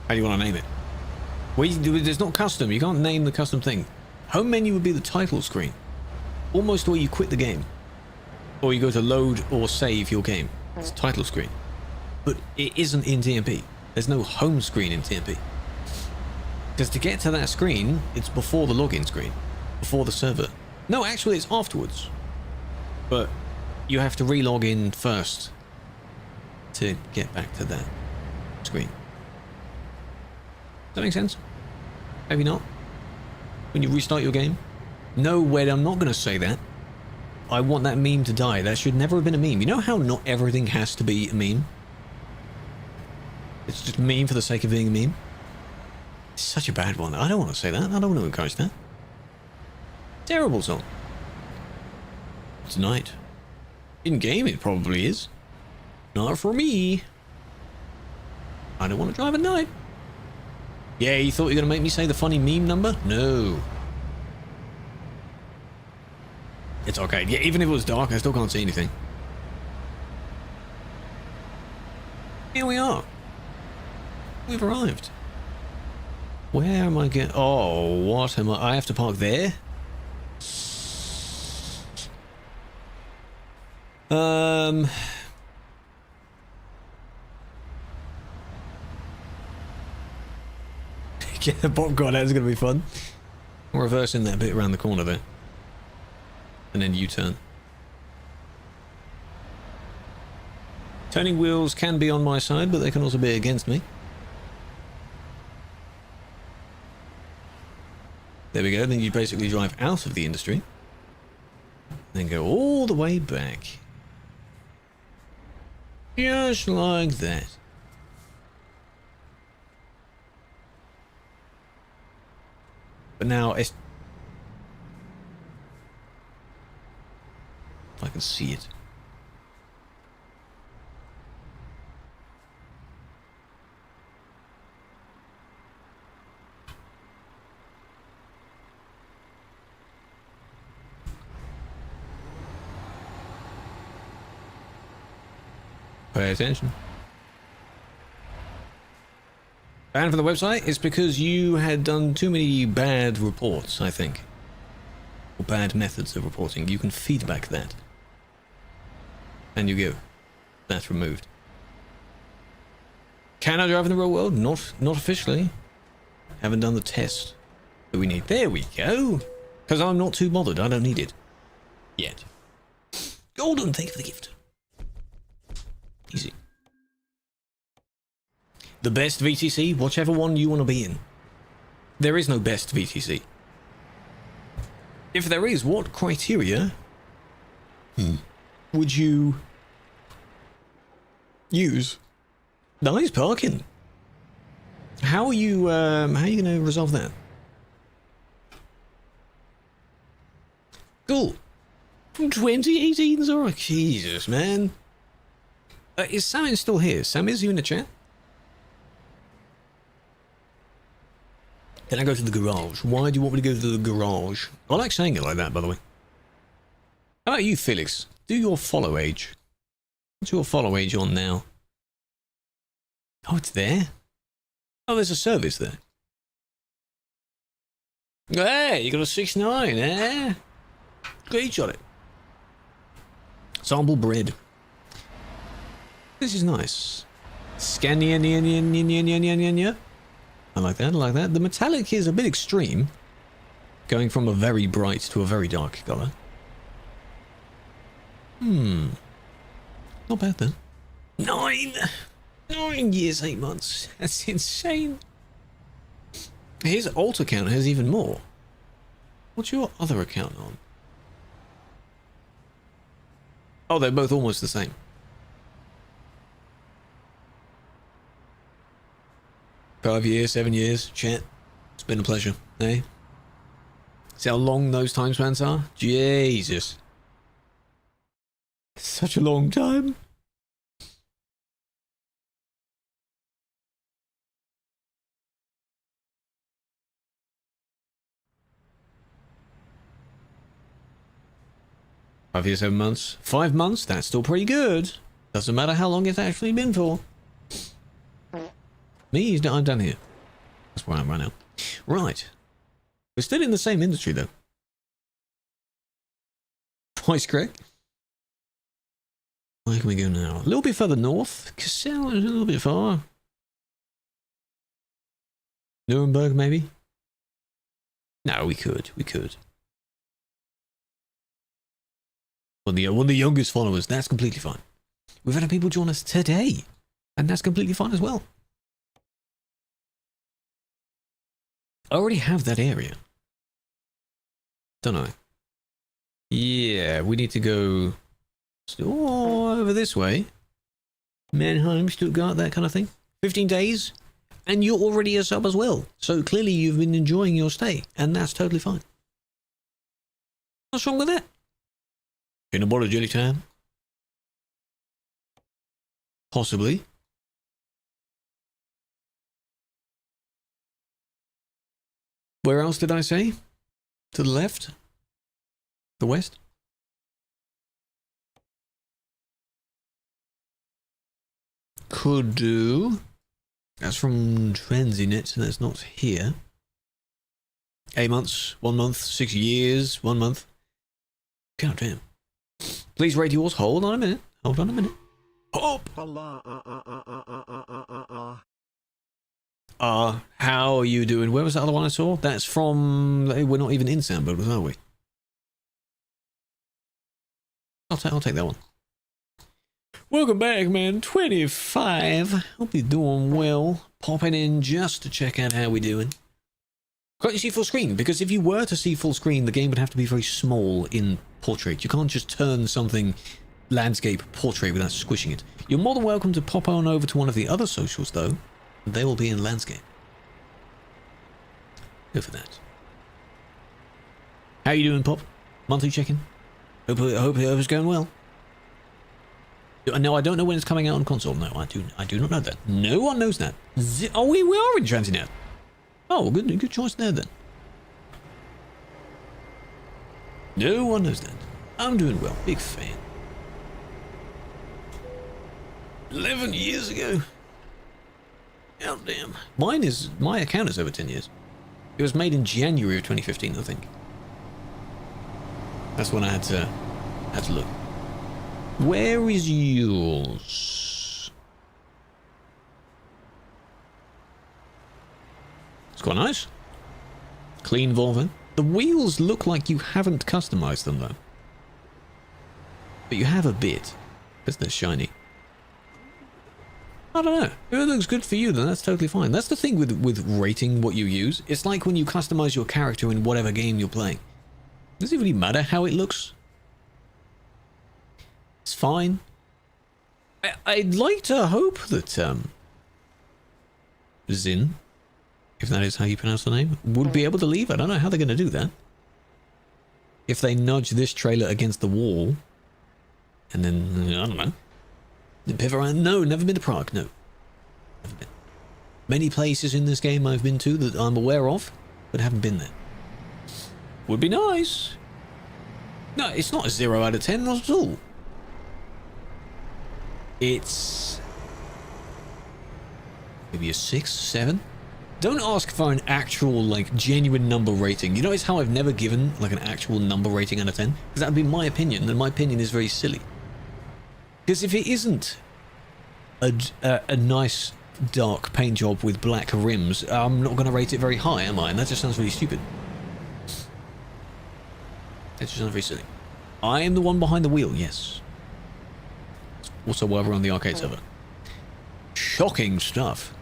How do you want to name it? Well, there's not custom. You can't name the custom thing. Home menu would be the title screen. Almost where you quit the game. Or you go to load or save your game. It's title screen. But it isn't in TMP. There's no home screen in TMP. Because to get to that screen, it's before the login screen. Before the server. No, actually it's afterwards. But you have to re-log in first to get back to that screen. Does that make sense? Maybe not. When you restart your game? No, wait, I'm not going to say that. I want that meme to die. That should never have been a meme. You know how not everything has to be a meme? It's just a meme for the sake of being a meme? It's such a bad one. I don't want to say that. I don't want to encourage that. Terrible song. Tonight. In game it probably is. Not for me. I don't want to drive at night. Yeah, you thought you were going to make me say the funny meme number? No. It's okay. Yeah, even if it was dark, I still can't see anything. Here we are. We've arrived. Where am I going? Oh, what am I? I have to park there? Get the popcorn, that's going to be fun. I'm reversing that bit around the corner there. And then U-turn. Turning wheels can be on my side, but they can also be against me. There we go, then you basically drive out of the industry. Then go all the way back. Just like that. But now, if I can see it. Pay attention. Banned from the website is because you had done too many bad reports, I think. Or bad methods of reporting. You can feedback that. And you go. That's removed. Can I drive in the real world? Not officially. Haven't done the test that we need. There we go. Because I'm not too bothered. I don't need it. Yet. Golden, thank you for the gift. Easy. The best VTC, whichever one you want to be in. There is no best VTC. If there is, what criteria would you use? Nice parking. How are you going to resolve that? Cool. From 2018, Zora. Jesus, man. Is Sam still here? Sam, is you in the chat? Then I go to the garage. Why do you want me to go to the garage? I like saying it like that, by the way. How about you, Felix? Do your follow age. What's your follow age on now? Oh, it's there? Oh, there's a service there. Hey, you got a 6'9", eh? Great shot it. Sample bread. This is nice. Scania. I like that, I like that. The metallic is a bit extreme. Going from a very bright to a very dark colour. Not bad then. 9 years, 8 months. That's insane. His alt account has even more. What's your other account on? Oh, they're both almost the same. 5 years, 7 years, chat. It's been a pleasure, eh? See how long those time spans are? Jesus. Such a long time. Five years, 7 months. 5 months? That's still pretty good. Doesn't matter how long it's actually been for. Me? I'm down here. That's where I am right now. Right. We're still in the same industry, though. Voice crack. Where can we go now? A little bit further north. Cassel is a little bit far. Nuremberg, maybe? No, we could. We could. One of the youngest followers. That's completely fine. We've had people join us today. And that's completely fine as well. I already have that area. Don't I? Yeah, we need to go over this way. Mannheim, Stuttgart, that kind of thing. 15 days, and you're already a sub as well. So clearly you've been enjoying your stay, and that's totally fine. What's wrong with that? Peanut butter jelly time? Possibly. Where else did I say? To the left? The west? Could do. That's from Transinet, so that's not here. 8 months, 1 month, 6 years, 1 month. God damn. Please rate yours. Hold on a minute. Hold on a minute. Hop! How are you doing? Where was that other one I saw? That's from... We're not even in Sandbox, are we? I'll take that one. Welcome back, man. 25. Hope you're doing well. Popping in just to check out how we're doing. Can't you see full screen? Because if you were to see full screen, the game would have to be very small in portrait. You can't just turn something landscape portrait without squishing it. You're more than welcome to pop on over to one of the other socials, though. They will be in landscape. Go for that. How you doing, Pop? Monthly check-in? Hope it's going well. No, I don't know when it's coming out on console. No, I do not know that. No one knows that. Oh, we are in Transinet. Oh, good choice there then. No one knows that. I'm doing well. Big fan. 11 years ago. God damn. My account is over 10 years. It was made in January of 2015, I think. That's when I had to look. Where is yours? It's quite nice. Clean Volvo. The wheels look like you haven't customized them though. But you have a bit. Because they're shiny. I don't know. If it looks good for you, then that's totally fine. That's the thing with rating what you use. It's like when you customize your character in whatever game you're playing. Does it really matter how it looks? It's fine. I'd like to hope that Zin, if that is how you pronounce the name, would be able to leave. I don't know how they're going to do that. If they nudge this trailer against the wall, and then, I don't know, pivot around. No, never been to Prague, no. Never been. Many places in this game I've been to that I'm aware of, but haven't been there. Would be nice. No, it's not a 0 out of 10, not at all. It's maybe a 6, 7. Don't ask for an actual, like, genuine number rating. You notice how I've never given, like, an actual number rating out of 10? Because that would be my opinion, and my opinion is very silly. Because if it isn't a nice dark paint job with black rims, I'm not going to rate it very high, am I? And that just sounds really stupid. That just sounds very silly. I am the one behind the wheel, yes. Also while we're on the arcade server. Shocking stuff.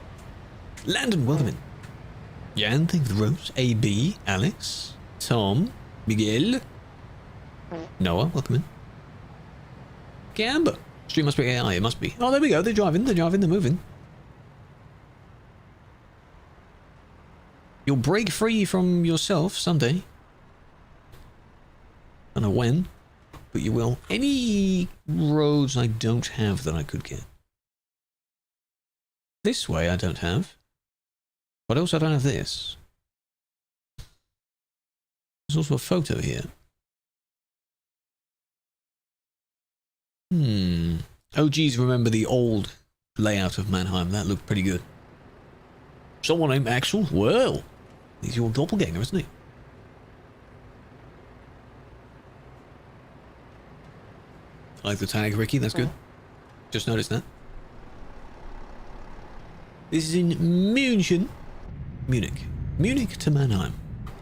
Landon, welcome in. Jan, thank you for the rose. AB, Alex, Tom, Miguel, Noah, welcome in. Gamba. Stream must be AI, it must be. Oh, there we go, they're driving, they're moving. You'll break free from yourself someday. I don't know when, but you will. Any roads I don't have that I could get? This way I don't have. But also I don't have this. There's also a photo here. Oh geez, remember the old layout of Mannheim. That looked pretty good. Someone named Axel? Well, he's your doppelganger, isn't he? I like the tag, Ricky, that's good. Just noticed that. This is in München. Munich. Munich to Mannheim.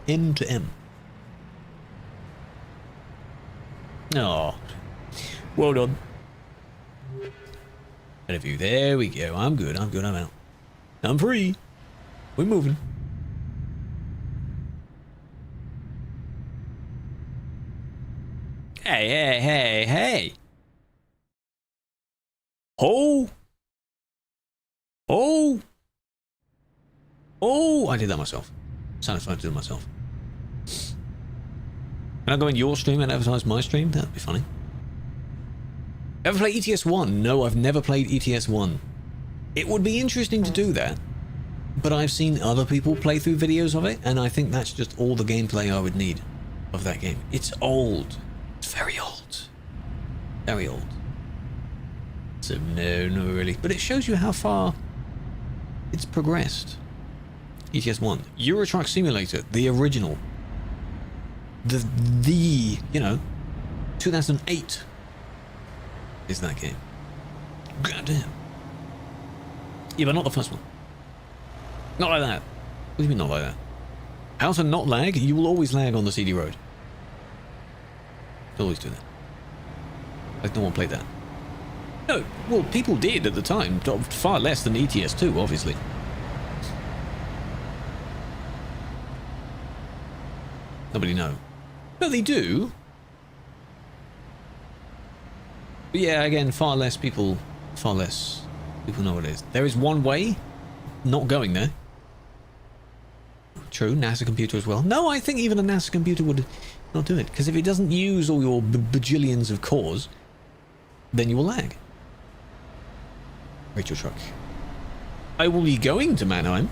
M to M. Oh. Well done. Interview. There we go. I'm good, I'm out. I'm free. We're moving. Hey. Oh, I did that myself. Sounds like I did it myself. Can I go in your stream and advertise my stream? That'd be funny. Ever play ETS1? No, I've never played ETS1. It would be interesting to do that, but I've seen other people play through videos of it, and I think that's just all the gameplay I would need of that game. It's old. It's very old. Very old. So no, not really. But it shows you how far it's progressed. ETS1. Euro Truck Simulator. The original. The you know, 2008 is that game. Goddamn. Yeah, but not the first one. Not like that. What do you mean not like that? How to not lag? You will always lag on the CD road. Always do that. Like no one played that. No, well, people did at the time. Far less than ETS2, obviously. Nobody know. No, they do. But yeah, again, far less people know what it is. There is one way, not going there. True, NASA computer as well. No, I think even a NASA computer would not do it, because if it doesn't use all your bajillions of cores, then you will lag. Rachel Truck. I will be going to Mannheim.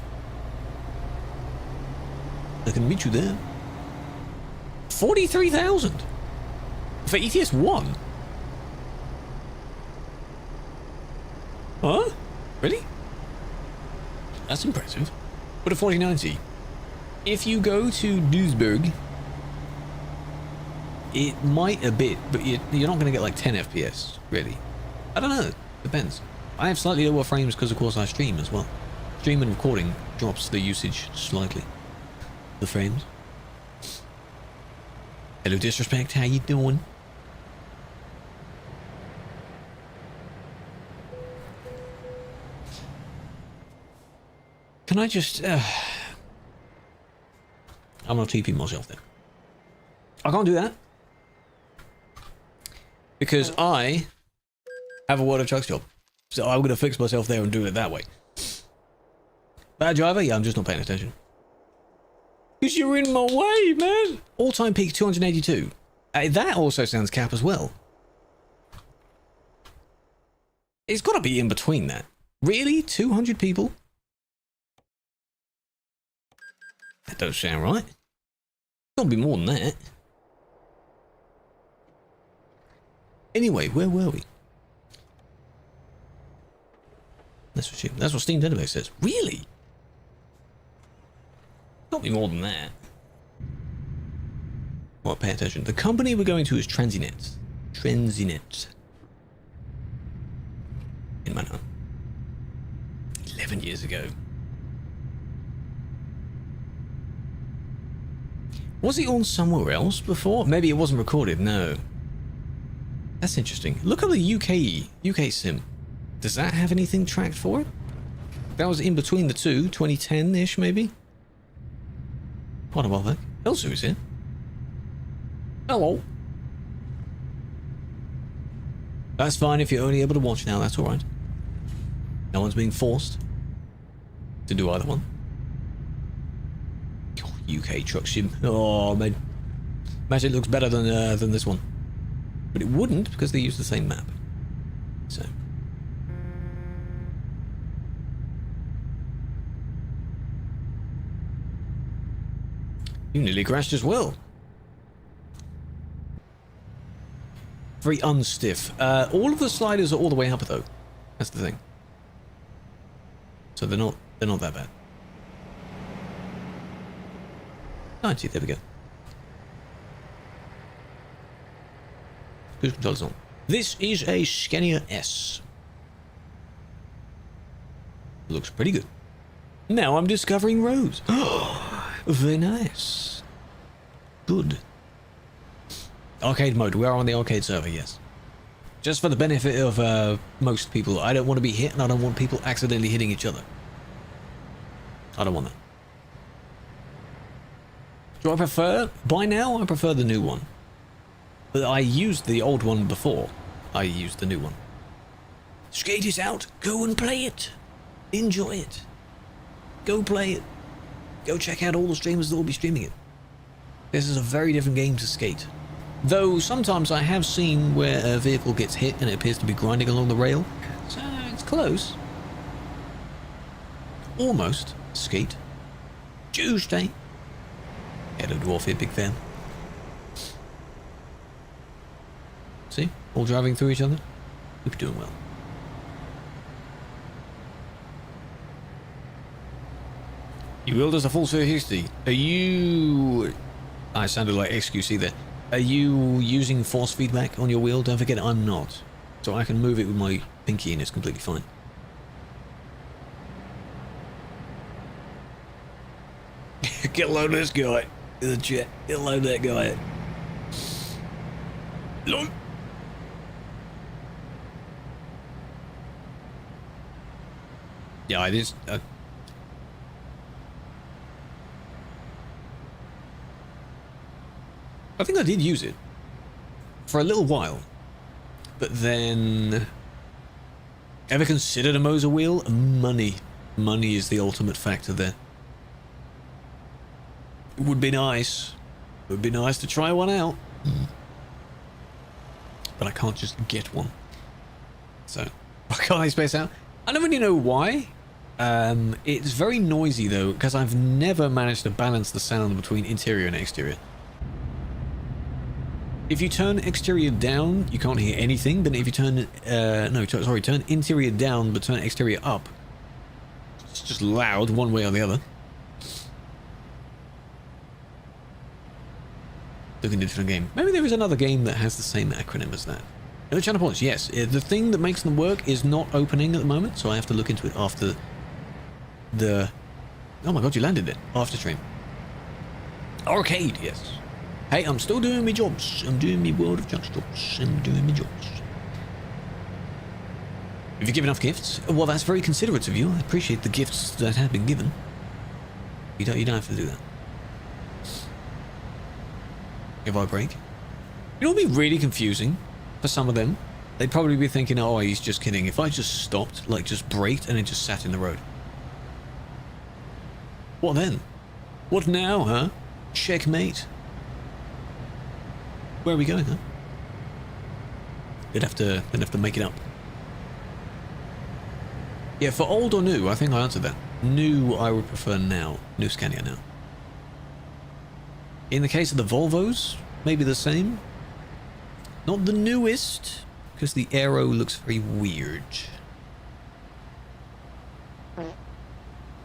I can meet you there. 43,000 for ETS1. Huh? Really? That's impressive. What a 4090. If you go to Duisburg, It might a bit, but you're not going to get like 10 FPS, really. I don't know. Depends. I have slightly lower frames because, of course, I stream as well. Stream and recording drops the usage slightly. The frames. Hello, Disrespect. How you doing? Can I just... I'm going to TP myself then. I can't do that. Because I have a World of Trucks job. So I'm going to fix myself there and do it that way. Bad driver? Yeah, I'm just not paying attention. Because you're in my way, man. All-time peak 282. That also sounds cap as well. It's got to be in between that. Really? 200 people? That don't sound right. Got to be more than that. Anyway, where were we? That's what Steam Database says. Really? Got to be more than that. Well, pay attention. The company we're going to is Transinet. Transinet. In Manor. 11 years ago. Was it on somewhere else before? Maybe it wasn't recorded, no. That's interesting. Look at the UK sim. Does that have anything tracked for it? That was in between the two, 2010-ish maybe? What about that? Elsu is here. Hello. That's fine if you're only able to watch now, that's alright. No one's being forced to do either one. Oh, UK truck sim. Oh, man. Imagine it looks better than this one. But it wouldn't because they use the same map. So. You nearly crashed as well. Very unstiff. All of the sliders are all the way up though. That's the thing. So they're not that bad. 90, there we go. Cruise control zone. This is a Scania S. Looks pretty good. Now I'm discovering roads. Very nice. Good. Arcade mode. We are on the arcade server, yes. Just for the benefit of most people. I don't want to be hit and I don't want people accidentally hitting each other. I don't want that. Do I prefer? By now, I prefer the new one. But I used the old one before I used the new one. Skate is out. Go and play it. Enjoy it. Go play it. Go check out all the streamers that will be streaming it. This is a very different game to Skate. Though sometimes I have seen where a vehicle gets hit and it appears to be grinding along the rail. So it's close. Almost Skate. Tuesday. Hello Dwarfi, big fan. See? All driving through each other. Hope you're doing well. You willed us a full 360. Are you... I sounded like XQC there. Are you using force feedback on your wheel? Don't forget I'm not. So I can move it with my pinky and it's completely fine. Get a load of this guy. The jet. Get a load of that guy. Look. Yeah, I just... I think I did use it for a little while, but then ever considered a Moser wheel? Money is the ultimate factor there. It would be nice. It would be nice to try one out, but I can't just get one. So why can't I space out? I don't really know why. It's very noisy though, because I've never managed to balance the sound between interior and exterior. If you turn exterior down, you can't hear anything. But if you turn, turn interior down, but turn exterior up, it's just loud one way or the other. Looking at a different game. Maybe there is another game that has the same acronym as that. No channel points, yes. The thing that makes them work is not opening at the moment, so I have to look into it after the... Oh my god, you landed it. After stream. Arcade, yes. Hey, I'm still doing my jobs. I'm doing my World of Junk jobs. I'm doing my jobs. If you give enough gifts, well, that's very considerate of you. I appreciate the gifts that have been given. You don't have to do that. If I break. You know what would be really confusing for some of them? They'd probably be thinking, oh, he's just kidding. If I just stopped, like just braked and it just sat in the road. What then? What now, huh? Checkmate. Where are we going, huh? They'd have to make it up. Yeah, for old or new, I think I answered that. New, I would prefer now. New Scania now. In the case of the Volvos, maybe the same. Not the newest, because the Aero looks very weird.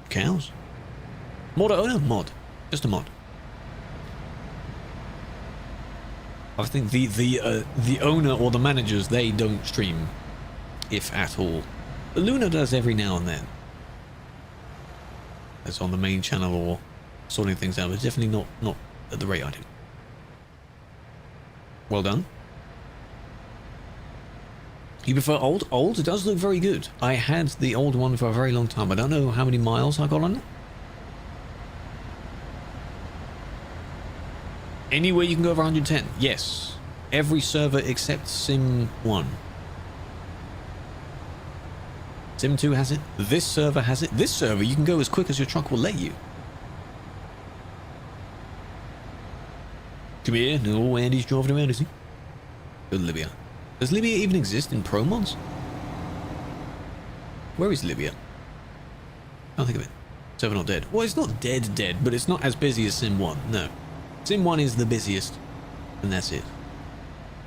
Cows? Mod owner? Mod. Just a mod. I think the owner or the managers, they don't stream, if at all. Luna does every now and then. That's on the main channel or sorting things out, but definitely not at the rate I do. Well done. You prefer old? Old does look very good. I had the old one for a very long time. I don't know how many miles I got on it. Anywhere you can go over 110. Yes. Every server except Sim 1. Sim 2 has it. This server has it. This server you can go as quick as your truck will let you. Come here. No, Andy's driving around, is he? Go to Libya. Does Libya even exist in Pro mods? Where is Libya? I can't think of it. Server not dead. Well, it's not dead, but it's not as busy as Sim 1. No. Sim 1 is the busiest, and that's it.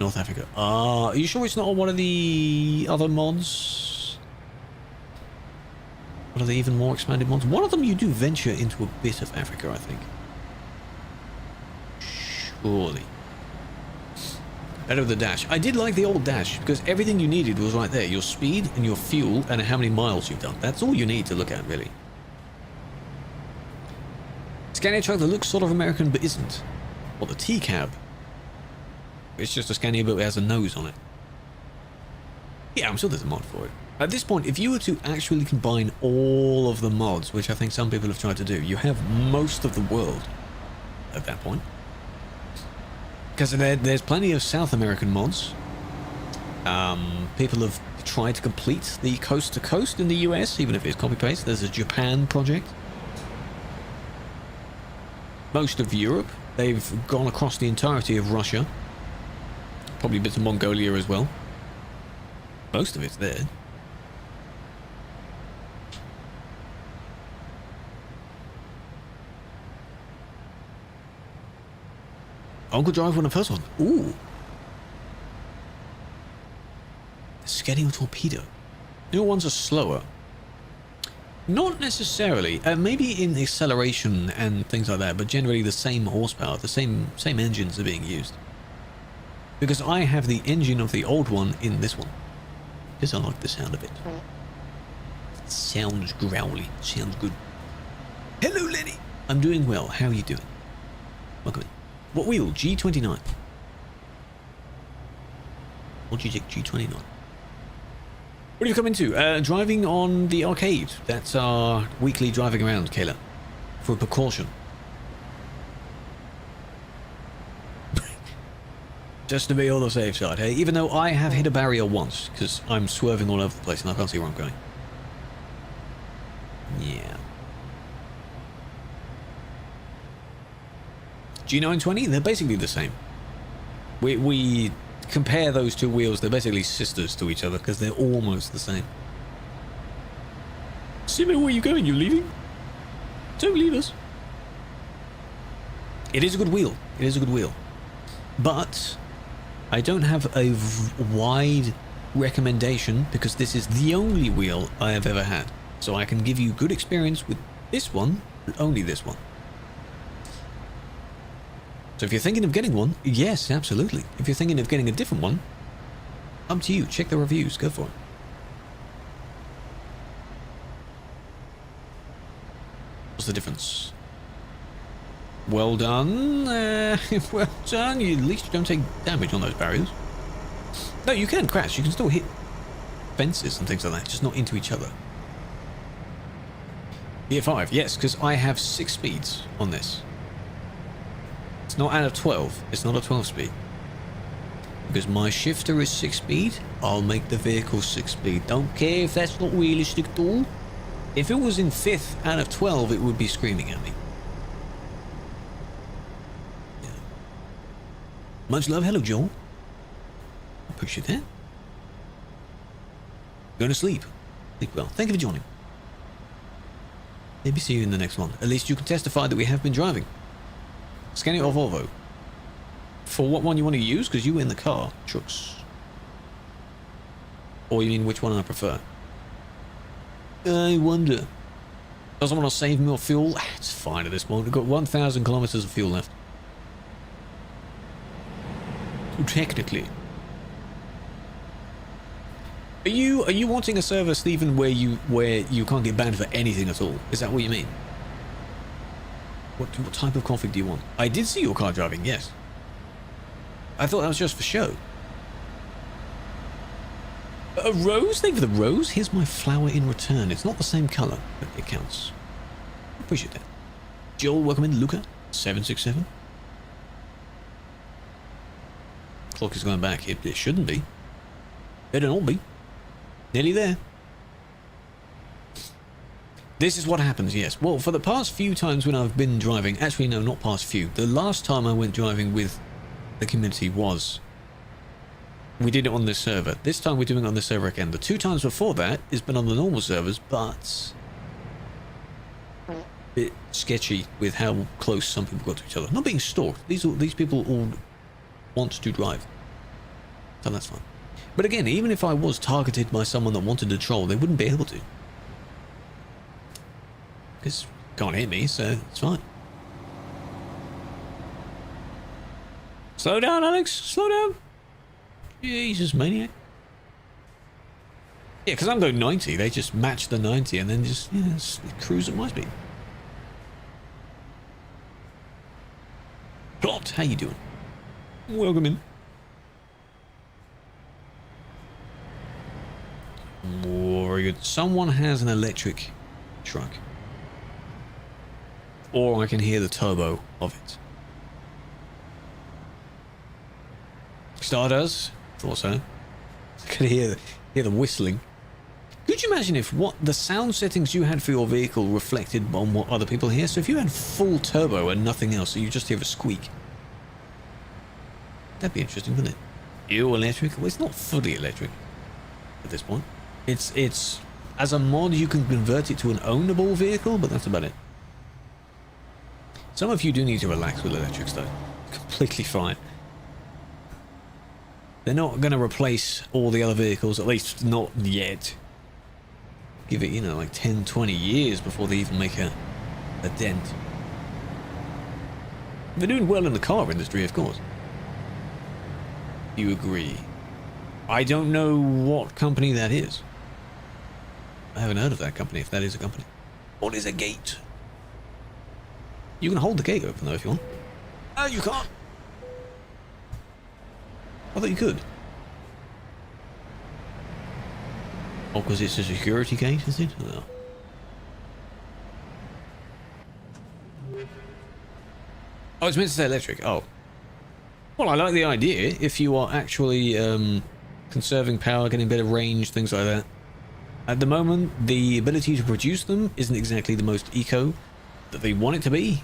North Africa. Are you sure it's not on one of the other mods? One of the even more expanded mods? One of them you do venture into a bit of Africa, I think. Surely. Better the dash. I did like the old dash, because everything you needed was right there. Your speed and your fuel and how many miles you've done. That's all you need to look at, really. Scania truck that looks sort of American but isn't. What, the T-cab? It's just a Scania but it has a nose on it. Yeah, I'm sure there's a mod for it. At this point, if you were to actually combine all of the mods, which I think some people have tried to do, you have most of the world at that point. Because there's plenty of South American mods. People have tried to complete the coast to coast in the US, even if it's copy-paste. There's a Japan project. Most of Europe, they've gone across the entirety of Russia. Probably bits of Mongolia as well. Most of it's there. Uncle Drive won the first one. Ooh. Scanning torpedo. Newer ones are slower. Not necessarily. Maybe in acceleration and things like that, but generally the same horsepower, the same engines are being used. Because I have the engine of the old one in this one. Because I like the sound of it. It sounds growly. Sounds good. Hello, Lenny. I'm doing well. How are you doing? Welcome in. What wheel? G29. What do you take? G29. What have you come into? Driving on the arcade. That's our weekly driving around, Kayla. For precaution. Just to be on the safe side, hey? Even though I have hit a barrier once, because I'm swerving all over the place and I can't see where I'm going. Yeah. G920, they're basically the same. We compare those two wheels, they're basically sisters to each other because they're almost the same. Simi, where are you going? You leaving? Don't leave us. It is a good wheel. It is a good wheel. But I don't have a wide recommendation because this is the only wheel I have ever had. So I can give you good experience with this one, but only this one. So if you're thinking of getting one, yes, absolutely. If you're thinking of getting a different one, up to you. Check the reviews. Go for it. What's the difference? Well done. Well done. At least you don't take damage on those barriers. No, you can crash. You can still hit fences and things like that, just not into each other. Year 5, yes, because I have 6 speeds on this. It's not out of 12. It's not a 12 speed. Because my shifter is 6 speed, I'll make the vehicle 6 speed. Don't care if that's not realistic at all. If it was in 5th out of 12, it would be screaming at me. Yeah. Much love. Hello, Joel. Appreciate that. Going to sleep. Sleep well. Thank you for joining. Maybe see you in the next one. At least you can testify that we have been driving. Scania or Volvo? For what one you want to use? Because you were in the car. Trucks. Or you mean which one I prefer? I wonder. Doesn't want to save more fuel? It's fine at this point. We've got 1,000 kilometers of fuel left. So technically. Are you wanting a server, Stephen, where you can't get banned for anything at all? Is that what you mean? What type of config do you want? I did see your car driving, yes. I thought that was just for show. A rose? Thank you for the rose. Here's my flower in return. It's not the same colour, but it counts. Appreciate that. Joel, welcome in. Luca, 767. Clock is going back. It shouldn't be. Better not be. Nearly there. This is what happens, yes. Well, for the past few times when I've been driving, actually no, not past few. The last time I went driving with the community was, we did it on this server. This time we're doing it on this server again. The 2 times before that has been on the normal servers, but a bit sketchy with how close some people got to each other. Not being stalked. These people all want to drive. So that's fine. But again, even if I was targeted by someone that wanted to troll, they wouldn't be able to. Because can't hit me, so it's fine. Slow down, Alex. Slow down. Jesus, maniac. Yeah, because I'm going 90. They just match the 90 and then just cruise at my speed. Plot, how you doing? Welcome in. Very good. Someone has an electric truck. Or I can hear the turbo of it. Star does? Thought so. I could hear the whistling. Could you imagine if what the sound settings you had for your vehicle reflected on what other people hear? So if you had full turbo and nothing else, so you just hear a squeak. That'd be interesting, wouldn't it? Ew, electric? Well, it's not fully electric at this point. It's as a mod you can convert it to an ownable vehicle, but that's about it. Some of you do need to relax with electrics though. Completely fine. They're not going to replace all the other vehicles, at least not yet. Give it, like 10, 20 years before they even make a dent. They're doing well in the car industry, of course. You agree? I don't know what company that is. I haven't heard of that company, if that is a company. What is a gate? You can hold the gate open though if you want. Oh, you can't. I thought you could. Oh, because it's a security gate, is it? Oh. Oh, it's meant to say electric. Oh. Well, I like the idea. If you are actually conserving power, getting better range, things like that. At the moment, the ability to produce them isn't exactly the most eco that they want it to be.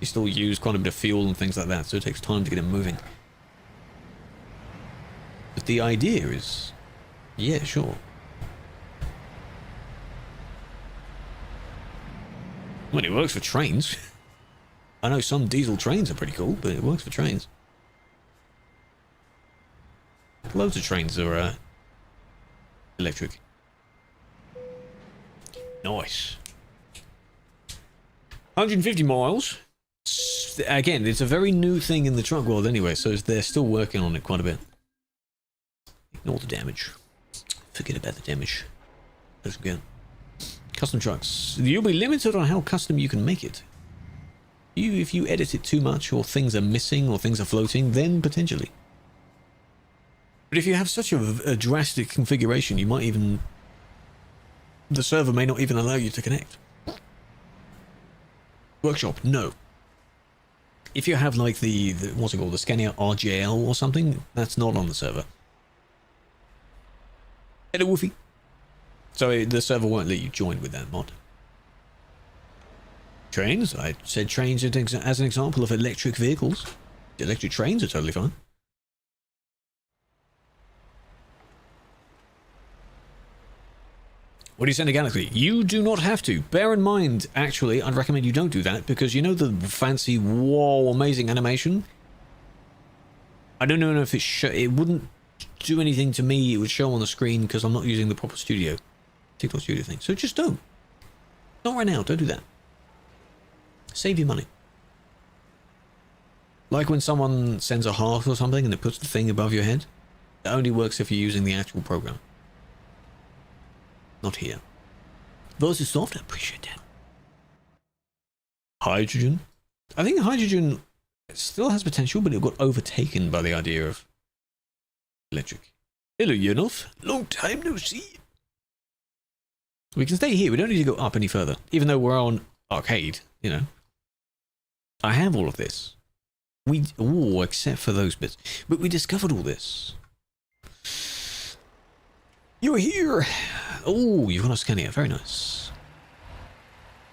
You still use quite a bit of fuel and things like that, so it takes time to get them moving. But the idea is, yeah, sure. Well, it works for trains. I know some diesel trains are pretty cool, but it works for trains. Loads of trains are electric. Nice. 150 miles. Again, it's a very new thing in the truck world anyway, so they're still working on it quite a bit. Ignore the damage. Forget about the damage. Let's go. Custom trucks. You'll be limited on how custom you can make it. If you edit it too much, or things are missing, or things are floating, then potentially. But if you have such a drastic configuration, you might even... the server may not even allow you to connect. Workshop, no. If you have like the what's it called, the Scania RJL or something, that's not on the server. Hello, Wolfie. So the server won't let you join with that mod. Trains, I said trains as an example of electric vehicles. Electric trains are totally fine. What do you send a Galaxy? You do not have to. Bear in mind, actually, I'd recommend you don't do that, because you know the fancy, whoa, amazing animation? I don't know if it wouldn't do anything to me. It would show on the screen because I'm not using the proper TikTok studio thing. So just don't. Not right now, don't do that. Save your money. Like when someone sends a heart or something and it puts the thing above your head. That only works if you're using the actual program. Not here. Versus soft, I appreciate that. Hydrogen. I think hydrogen still has potential, but it got overtaken by the idea of electric. Hello, Yernolf. Long time no see. We can stay here. We don't need to go up any further. Even though we're on arcade, you know. I have all of this. Except for those bits. But we discovered all this. You're here. Oh, you've got a Scania. Very nice.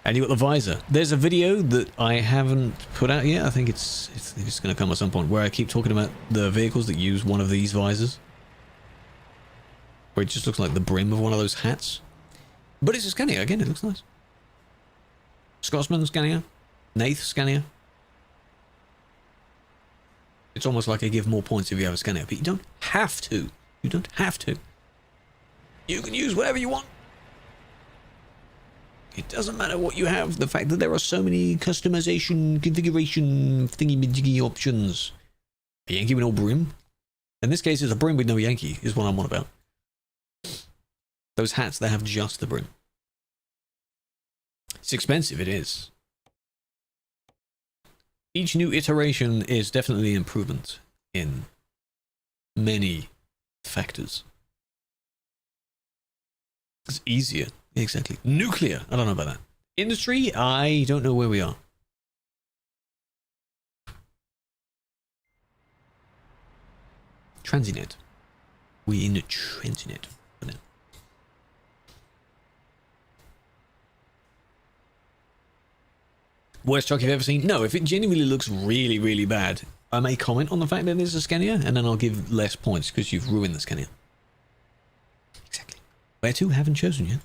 And you got the visor. There's a video that I haven't put out yet. I think it's going to come at some point, where I keep talking about the vehicles that use one of these visors. Where it just looks like the brim of one of those hats. But it's a Scania. Again, it looks nice. Scotsman Scania. Nath Scania. It's almost like I give more points if you have a Scania, but you don't have to. You don't have to. You can use whatever you want. It doesn't matter what you have. The fact that there are so many customization, configuration, thingy-majiggy options. A Yankee with no brim. In this case, it's a brim with no Yankee, is what I'm on about. Those hats that have just the brim. It's expensive, it is. Each new iteration is definitely an improvement in many factors. It's easier. Exactly. Nuclear. I don't know about that. Industry, I don't know where we are. Transinet. We in the Transinet for now. Worst truck you've ever seen? No, if it genuinely looks really, really bad, I may comment on the fact that it's a Scania, and then I'll give less points because you've ruined the Scania. Exactly. Where to? Haven't chosen yet.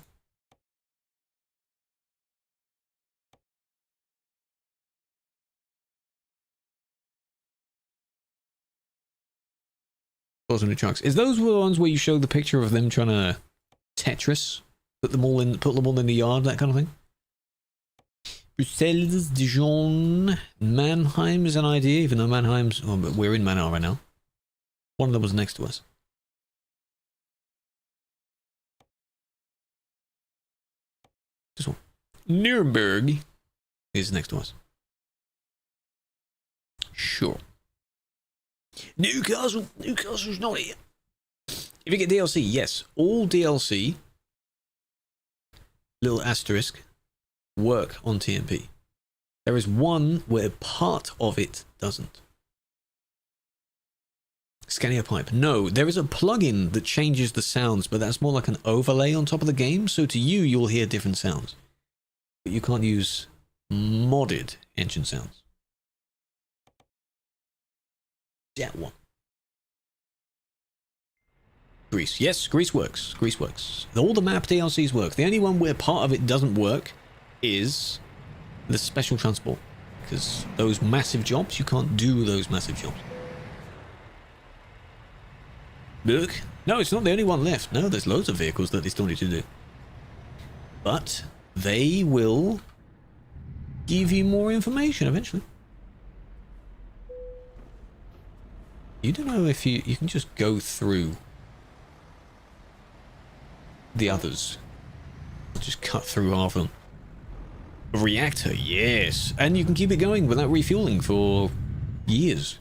Those are the trucks. Is those the ones where you show the picture of them trying to Tetris? Put them all in the yard, that kind of thing? Brussels, Dijon, Mannheim is an idea, even though Mannheim's... Oh, but we're in Mannheim right now. One of them was next to us. This one. Nuremberg is next to us. Sure. Newcastle's not here. If you get DLC, yes. All DLC, little asterisk, work on TMP. There is one where part of it doesn't. Scania pipe. No, there is a plugin that changes the sounds, but that's more like an overlay on top of the game, so to you, you'll hear different sounds. But you can't use modded engine sounds. That one. Greece. Yes, Greece works. Greece works. All the map DLCs work. The only one where part of it doesn't work is the special transport. Because those massive jobs, you can't do those massive jobs. Look. No, it's not the only one left. No, there's loads of vehicles that they still need to do. But they will give you more information eventually. You don't know if you can just go through the others. Just cut through half of them. A reactor, yes. And you can keep it going without refueling for years.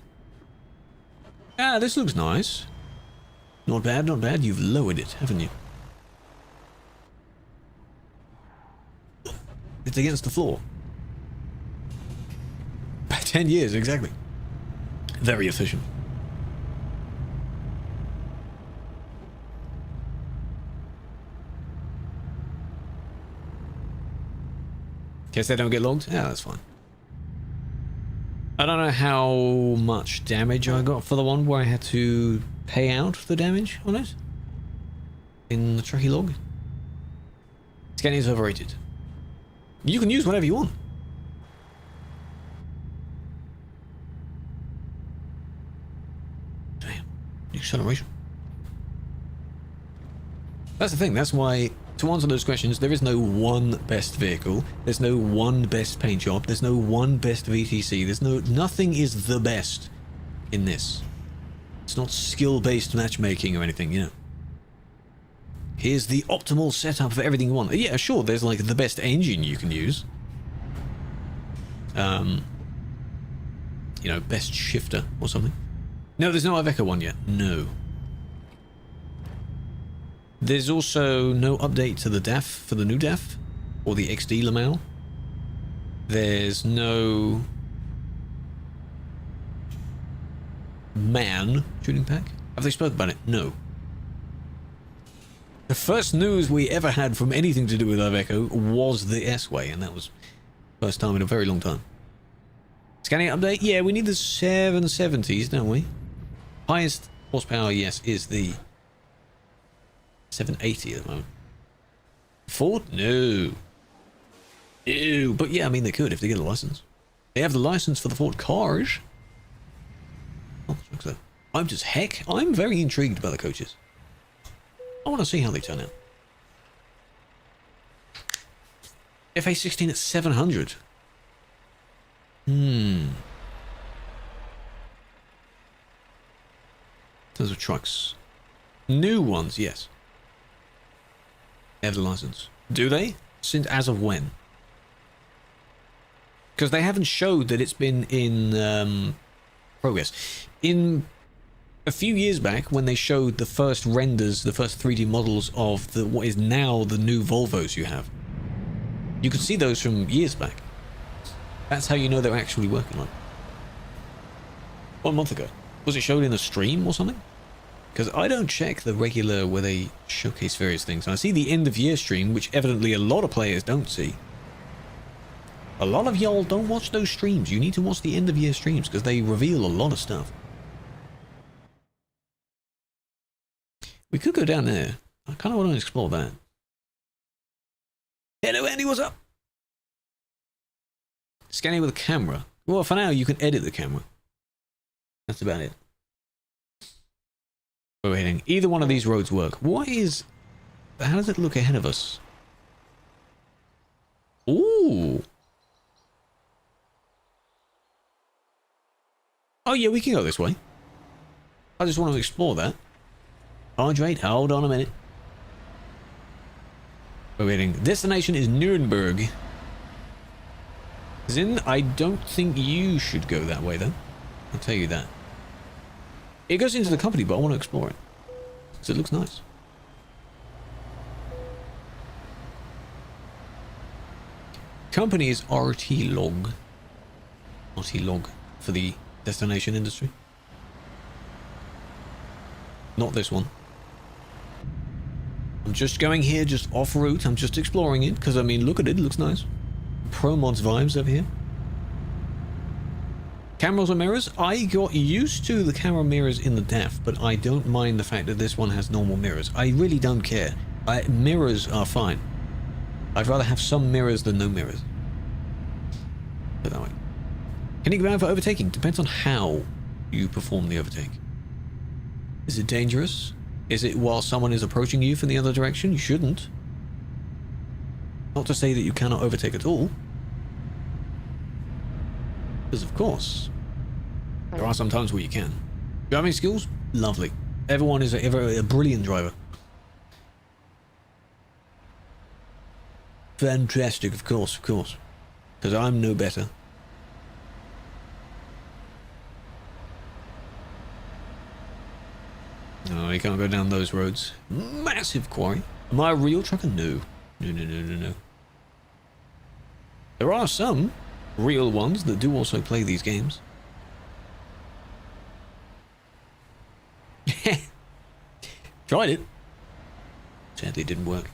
Ah, this looks nice. Not bad, not bad. You've lowered it, haven't you? It's against the floor. 10 years, exactly. Very efficient. Guess they don't get logged? Yeah, that's fine. I don't know how much damage I got for the one where I had to pay out the damage on it in the Truckee log. Scanning is overrated. You can use whatever you want. Damn. Acceleration. That's the thing. That's why, to answer those questions, there is no one best vehicle. There's no one best paint job. There's no one best VTC. There's nothing is the best in this. It's not skill-based matchmaking or anything, you know. Here's the optimal setup for everything you want. Yeah, sure, there's like the best engine you can use. You know, best shifter or something. No, there's no Iveco one yet. No. There's also no update to the DAF for the new DAF or the XD Lamau. There's no man shooting pack. Have they spoken about it? No. The first news we ever had from anything to do with Iveco was the S-Way, and that was first time in a very long time. Scanning update? Yeah, we need the 770s, don't we? Highest horsepower, yes, is the 780 at the moment. Ford? No. Ew. But yeah, I mean, they could if they get a license. They have the license for the Ford cars. Oh, looks so. I'm very intrigued by the coaches. I want to see how they turn out. FA16 at 700. In terms of trucks. New ones, yes. They have the license. Do they? Since as of when? Because they haven't showed that it's been in progress. In a few years back, when they showed the first renders, the first 3D models of the what is now the new Volvos you have, you could see those from years back. That's how you know they're actually working on it. 1 month ago. Was it showed in a stream or something? Because I don't check the regular where they showcase various things. And I see the end of year stream, which evidently a lot of players don't see. A lot of y'all don't watch those streams. You need to watch the end of year streams because they reveal a lot of stuff. We could go down there. I kind of want to explore that. Hello, Andy, what's up? Scanning with a camera. Well, for now, you can edit the camera. That's about it. We're heading. Either one of these roads work. What is... How does it look ahead of us? Ooh. Oh, yeah, we can go this way. I just want to explore that. Hydrate, hold on a minute. We're waiting. Destination is Nuremberg. Zin, I don't think you should go that way, though. I'll tell you that. It goes into the company, but I want to explore it. Because it looks nice. Company is RT Log. RT Log for the destination industry. Not this one. I'm just going here, just off route. I'm just exploring it, because I mean, look at it, it looks nice. Pro mods vibes over here. Cameras or mirrors? I got used to the camera mirrors in the DAF, but I don't mind the fact that this one has normal mirrors. I really don't care. Mirrors are fine. I'd rather have some mirrors than no mirrors. Put it that way. Can you go out for overtaking? Depends on how you perform the overtake. Is it dangerous? Is it while someone is approaching you from the other direction? You shouldn't. Not to say that you cannot overtake at all. Because of course, there are some times where you can. Driving skills? Lovely. Everyone is a brilliant driver. Fantastic, of course, of course. Because I'm no better. No, you can't go down those roads. Massive quarry. Am I a real trucker? No. No. There are some real ones that do also play these games. Tried it. Sadly, it didn't work.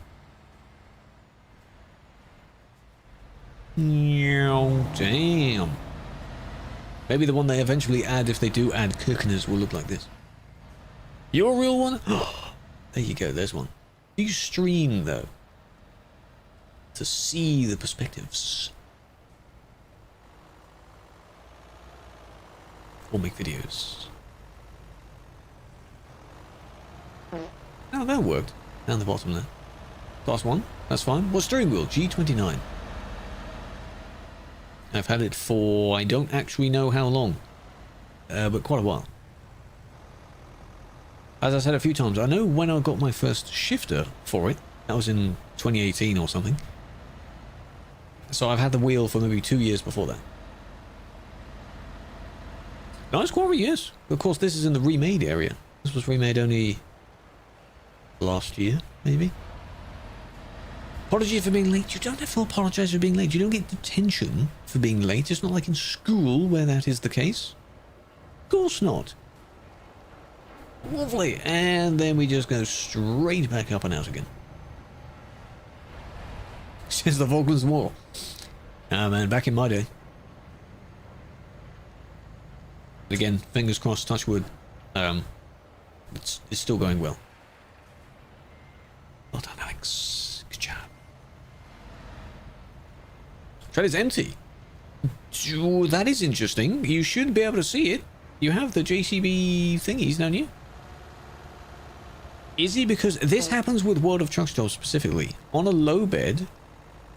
Damn. Maybe the one they eventually add, if they do add Kirkeners, will look like this. You're a real one? There you go, there's one. Do you stream, though? To see the perspectives. Or make videos. Oh, that worked. Down the bottom there. Class 1, that's fine. What steering wheel? G29. I've had it for, I don't actually know how long. But quite a while. As I said a few times, I know when I got my first shifter for it. That was in 2018 or something. So I've had the wheel for maybe 2 years before that. Nice quarry, yes. Of course, this is in the remade area. This was remade only last year, maybe. Apology for being late. You don't have to apologize for being late. You don't get detention for being late. It's not like in school where that is the case. Of course not. Lovely. And then we just go straight back up and out again. Since the Falklands War. Ah, man, back in my day. Again, fingers crossed, touch wood. It's still going well. Well done, Alex. Good job. Tread is empty. Ooh, that is interesting. You should be able to see it. You have the JCB thingies, don't you? Is it because this happens with World of Trucks jobs specifically? On a low bed,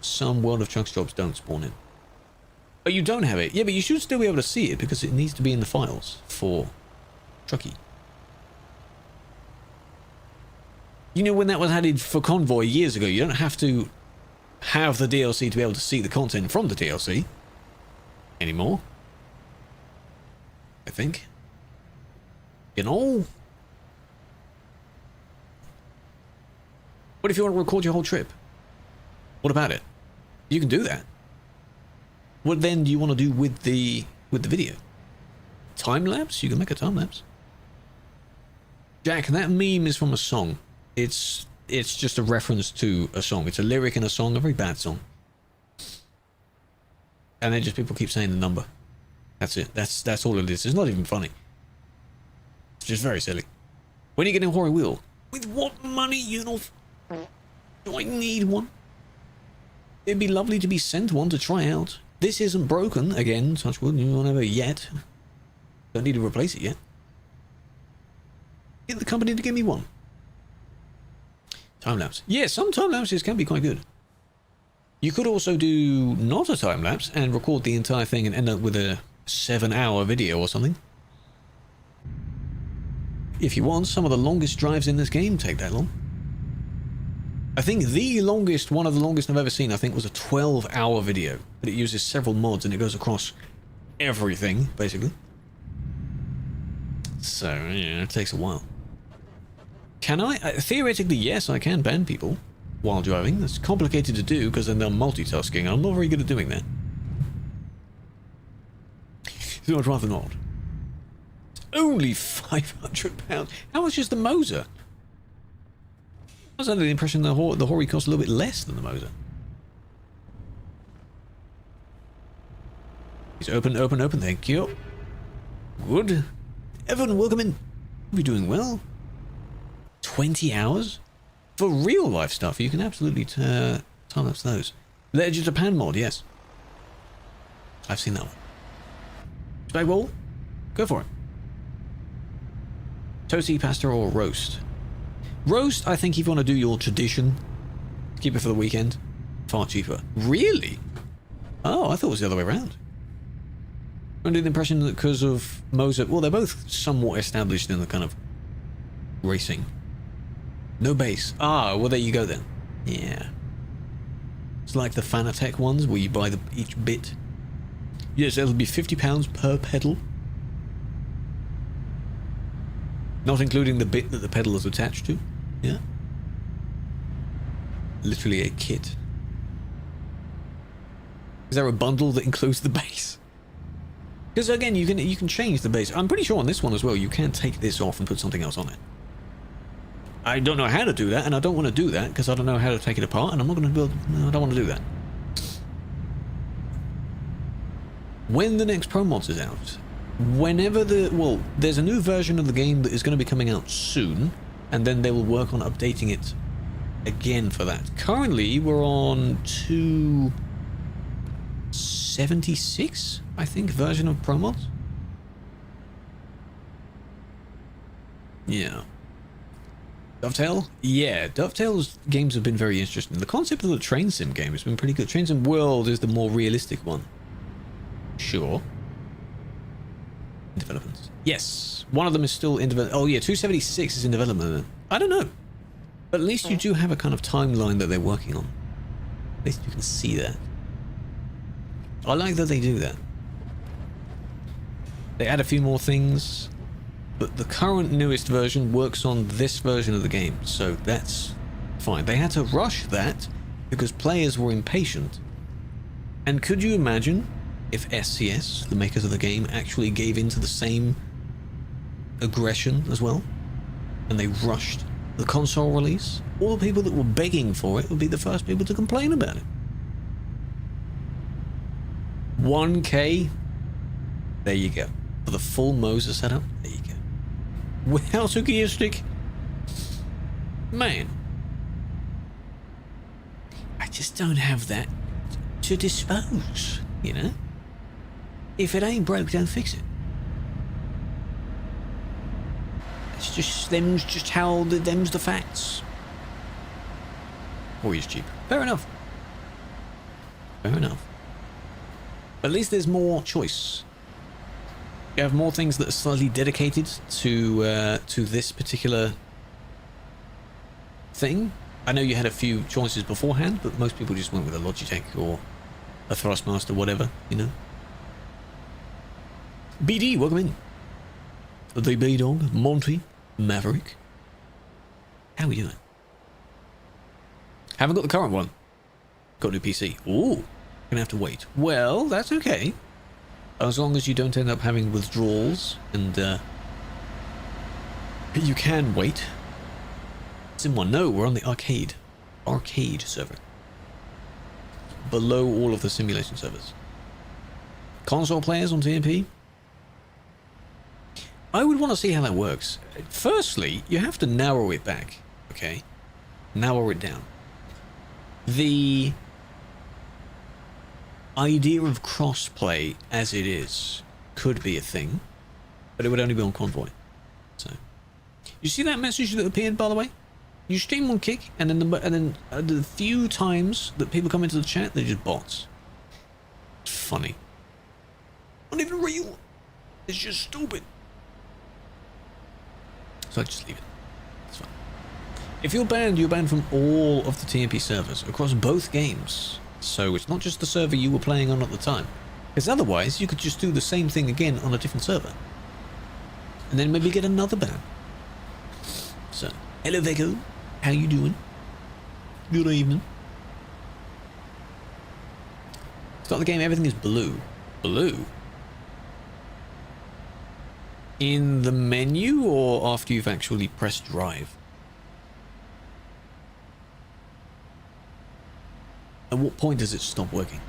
some World of Trucks jobs don't spawn in. But you don't have it. Yeah, but you should still be able to see it because it needs to be in the files for Truckee. You know, when that was added for Convoy years ago, you don't have to have the DLC to be able to see the content from the DLC anymore. I think. You know? What if you want to record your whole trip? What about it? You can do that. What then do you want to do with the video? Time lapse? You can make a time lapse. Jack, that meme is from a song. It's just a reference to a song. It's a lyric in a song, a very bad song. And then just people keep saying the number. That's it. That's all it is. It's not even funny. It's just very silly. When are you getting a Hoary Wheel? With what money, you know? Do I need one? It'd be lovely to be sent one to try out. This isn't broken. Again, touch wood, you won't have it yet. Don't need to replace it yet. Get the company to give me one. Time-lapse. Yeah, some time-lapses can be quite good. You could also do not a time-lapse and record the entire thing and end up with a 7-hour video or something. If you want, some of the longest drives in this game take that long. I think the longest, one of the longest I've ever seen, I think was a 12-hour video. But it uses several mods and it goes across everything, basically. So, yeah, it takes a while. Can I? Theoretically, yes, I can ban people while driving. That's complicated to do because then they're multitasking and I'm not very good at doing that. So I'd rather not. It's only £500. How much is the Moser? I was under the impression the Hoary cost a little bit less than the Moser. He's open, thank you. Good. Evan, welcome in. You're doing well. 20 hours? For real life stuff, you can absolutely time-lapse those. The Edge of Japan mod, yes. I've seen that one. StarAIwolf? Go for it. Toasty, pasta, or roast? Roast, I think if you want to do your tradition, keep it for the weekend, far cheaper. Really? Oh, I thought it was the other way around. Under the impression that because of Moser, well, they're both somewhat established in the kind of racing. No base. Ah, well, there you go then. Yeah. It's like the Fanatec ones where you buy each bit. Yes, it'll be £50 per pedal. Not including the bit that the pedal is attached to. Yeah. Literally a kit. Is there a bundle that includes the base? Because again, you can change the base. I'm pretty sure on this one as well, you can take this off and put something else on it. I don't know how to do that, and I don't want to do that because I don't know how to take it apart, and I'm not going to build. No, I don't want to do that. When the next Pro Mods is out, whenever there's a new version of the game that is going to be coming out soon, and then they will work on updating it again for that. Currently, we're on 276, I think, version of Pro Mods. Yeah. Dovetail? Yeah, Dovetail's games have been very interesting. The concept of the Train Sim game has been pretty good. Train Sim World is the more realistic one. Sure. Development. Yes, one of them is still in development. Oh yeah, 276 is in development. I don't know. But at least you do have a kind of timeline that they're working on. At least you can see that. I like that they do that. They add a few more things. But the current newest version works on this version of the game, so that's fine. They had to rush that because players were impatient. And could you imagine if SCS, the makers of the game, actually gave in to the same aggression as well? And they rushed the console release? All the people that were begging for it would be the first people to complain about it. 1K? There you go. For the full Moser setup? There you go. Without a gear stick? Man. I just don't have that to dispose, you know? If it ain't broke, don't fix it. It's just, them's just how, them's the facts. Or he's cheap. Fair enough. Fair enough. At least there's more choice. You have more things that are slightly dedicated to this particular thing. I know you had a few choices beforehand, but most people just went with a Logitech or a Thrustmaster, whatever, you know. BD, welcome in. The B-Dog, Monty, Maverick. How are we doing? Haven't got the current one. Got a new PC. Ooh, gonna have to wait. Well, that's okay. As long as you don't end up having withdrawals and you can wait. Sim 1, no, we're on the arcade server. Below all of the simulation servers. Console players on TMP? I would want to see how that works. Firstly, you have to narrow it back, okay? Narrow it down. The idea of crossplay as it is could be a thing, but it would only be on Convoy. So, you see that message that appeared, by the way? You stream on Kick, and then the few times that people come into the chat, they're just bots. It's funny. Not even real. It's just stupid. So I just leave it. It's fine. If you're banned from all of the TMP servers across both games. So it's not just the server you were playing on at the time. Because otherwise, you could just do the same thing again on a different server. And then maybe get another ban. So, hello Veko. How you doing? Good evening. Start the game, everything is blue. Blue? In the menu or after you've actually pressed drive? At what point does it stop working?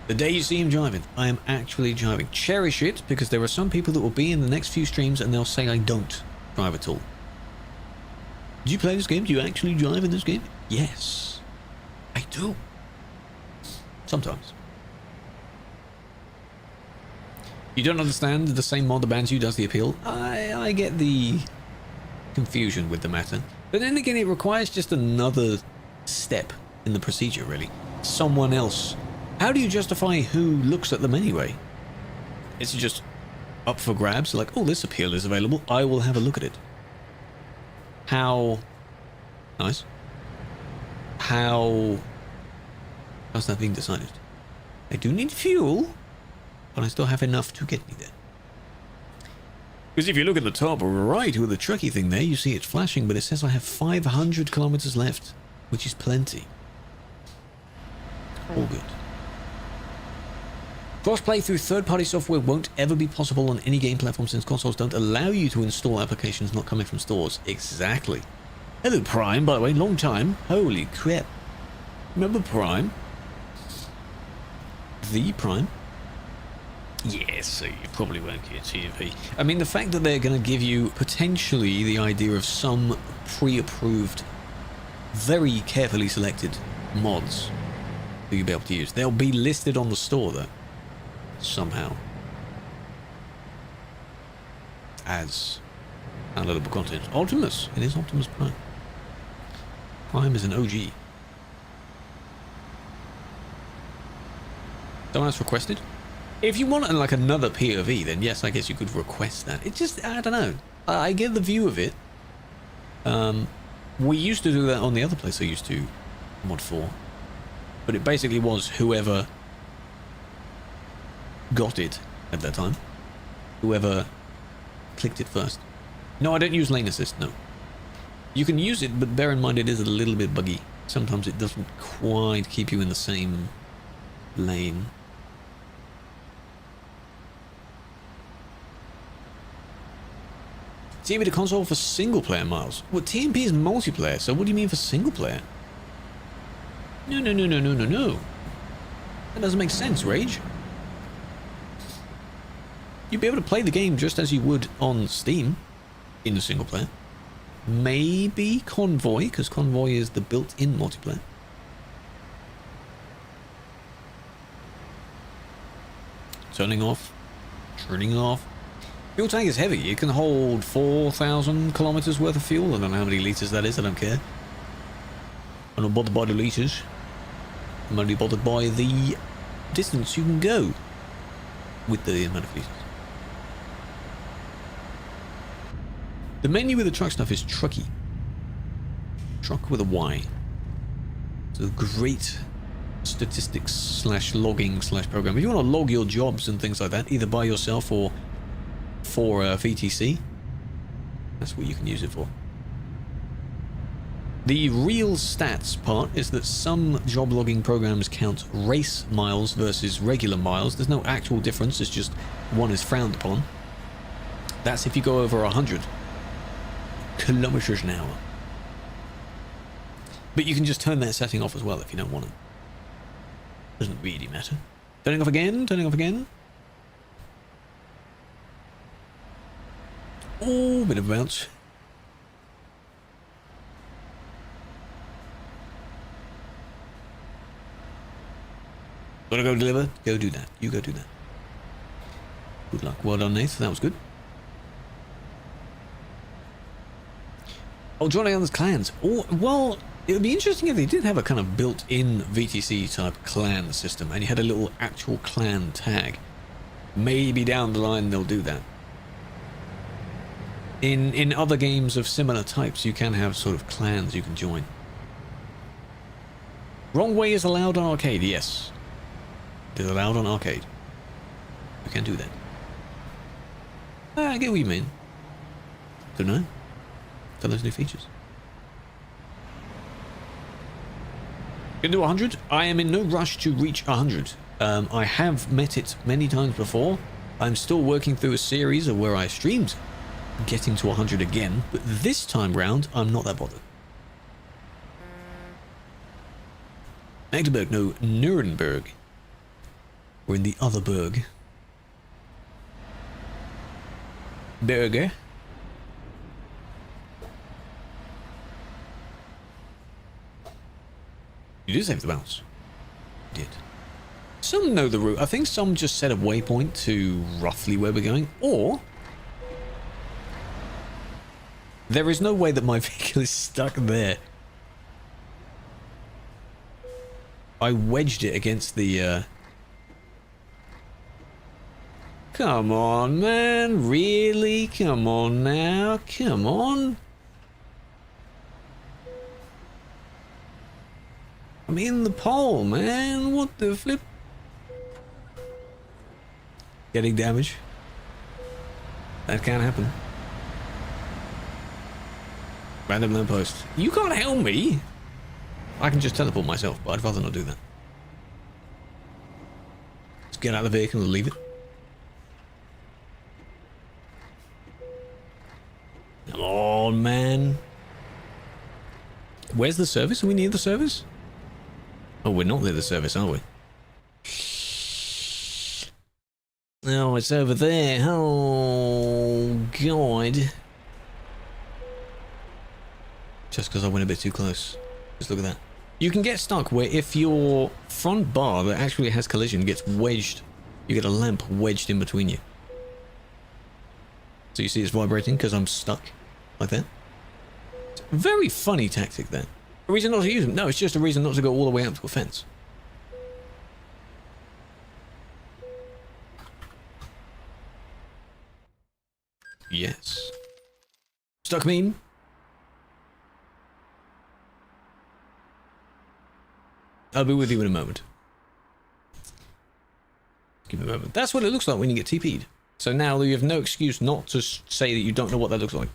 The day you see him driving, I am actually driving. Cherish it, because there are some people that will be in the next few streams and they'll say I don't drive at all. Do you play this game? Do you actually drive in this game? Yes. I do. Sometimes. You don't understand the same mod that bans you does the appeal? I get the confusion with the matter. But then again, it requires just another step in the procedure, really. Someone else How do you justify who looks at them anyway? Is it just up for grabs? Like, oh, this appeal is available. I will have a look at it. How... Nice. How's that being decided? I do need fuel, but I still have enough to get me there. Because if you look at the top right with the tricky thing there, you see it's flashing, but it says I have 500 kilometers left, which is plenty. All good. Cross-play through third-party software won't ever be possible on any game platform since consoles don't allow you to install applications not coming from stores. Exactly. Hello, Prime, by the way. Long time. Holy crap. Remember Prime? The Prime? Yes, so you probably won't get TV. I mean, the fact that they're going to give you potentially the idea of some pre-approved, very carefully selected mods that you'll be able to use. They'll be listed on the store, though. Somehow. As downloadable content. Optimus. It is Optimus Prime. Prime is an OG. Someone else requested? If you want like another POV, then yes, I guess you could request that. It just, I don't know. I get the view of it. We used to do that on the other place I used to mod for. But it basically was whoever got it at that time. Whoever clicked it first. No, I don't use lane assist, no. You can use it, but bear in mind it is a little bit buggy. Sometimes it doesn't quite keep you in the same lane. TMP to console for single player, Miles. Well, TMP is multiplayer, so what do you mean for single player? No. That doesn't make sense, Rage. You'd be able to play the game just as you would on Steam in the single player. Maybe Convoy, because Convoy is the built-in multiplayer. Turning off. Turning off. Fuel tank is heavy. It can hold 4,000 kilometers worth of fuel. I don't know how many liters that is. I don't care. I'm not bothered by the liters. I'm only bothered by the distance you can go with the amount of liters. The menu with the truck stuff is Trucky. Truck with a Y. It's a great statistics slash logging slash program. If you want to log your jobs and things like that, either by yourself or for VTC, that's what you can use it for. The real stats part is that some job logging programs count race miles versus regular miles. There's no actual difference, it's just one is frowned upon. That's if you go over 100 kilometers an hour. But you can just turn that setting off as well if you don't want it. Doesn't really matter. Turning off again, turning off again. Oh, bit of a bounce. Gotta go deliver? Go do that. You go do that. Good luck. Well done, Nath. That was good. Oh, joining others clans. Oh, well, it would be interesting if they did have a kind of built-in VTC type clan system and you had a little actual clan tag. Maybe down the line they'll do that. In other games of similar types, you can have sort of clans you can join. Wrong way is allowed on arcade, yes. It is allowed on arcade. You can do that. I get what you mean. Don't know. For those new features. Gonna do 100? I am in no rush to reach 100. I have met it many times before. I'm still working through a series of where I streamed getting to 100 again, but this time round, I'm not that bothered. Magdeburg, no, Nuremberg. We're in the other Berg. Berger. You did save the bounce. You did. Some know the route. I think some just set a waypoint to roughly where we're going, or there is no way that my vehicle is stuck there. I wedged it against the, Come on, man. Really? Come on now. Come on. I'm in the pole, man. What the flip? Getting damage. That can't happen. Random lamppost. You can't help me. I can just teleport myself, but I'd rather not do that. Let's get out of the vehicle and leave it. Come on, man. Where's the service? Are we near the service? Oh, we're not near the service, are we? Oh, it's over there. Oh, God. Just because I went a bit too close. Just look at that. You can get stuck where if your front bar that actually has collision gets wedged, you get a lamp wedged in between you. So you see it's vibrating because I'm stuck like that. It's a very funny tactic then. A reason not to use them? No, it's just a reason not to go all the way up to a fence. Yes. Stuck meme. I'll be with you in a moment. Give me a moment. That's what it looks like when you get TP'd. So now you have no excuse not to say that you don't know what that looks like.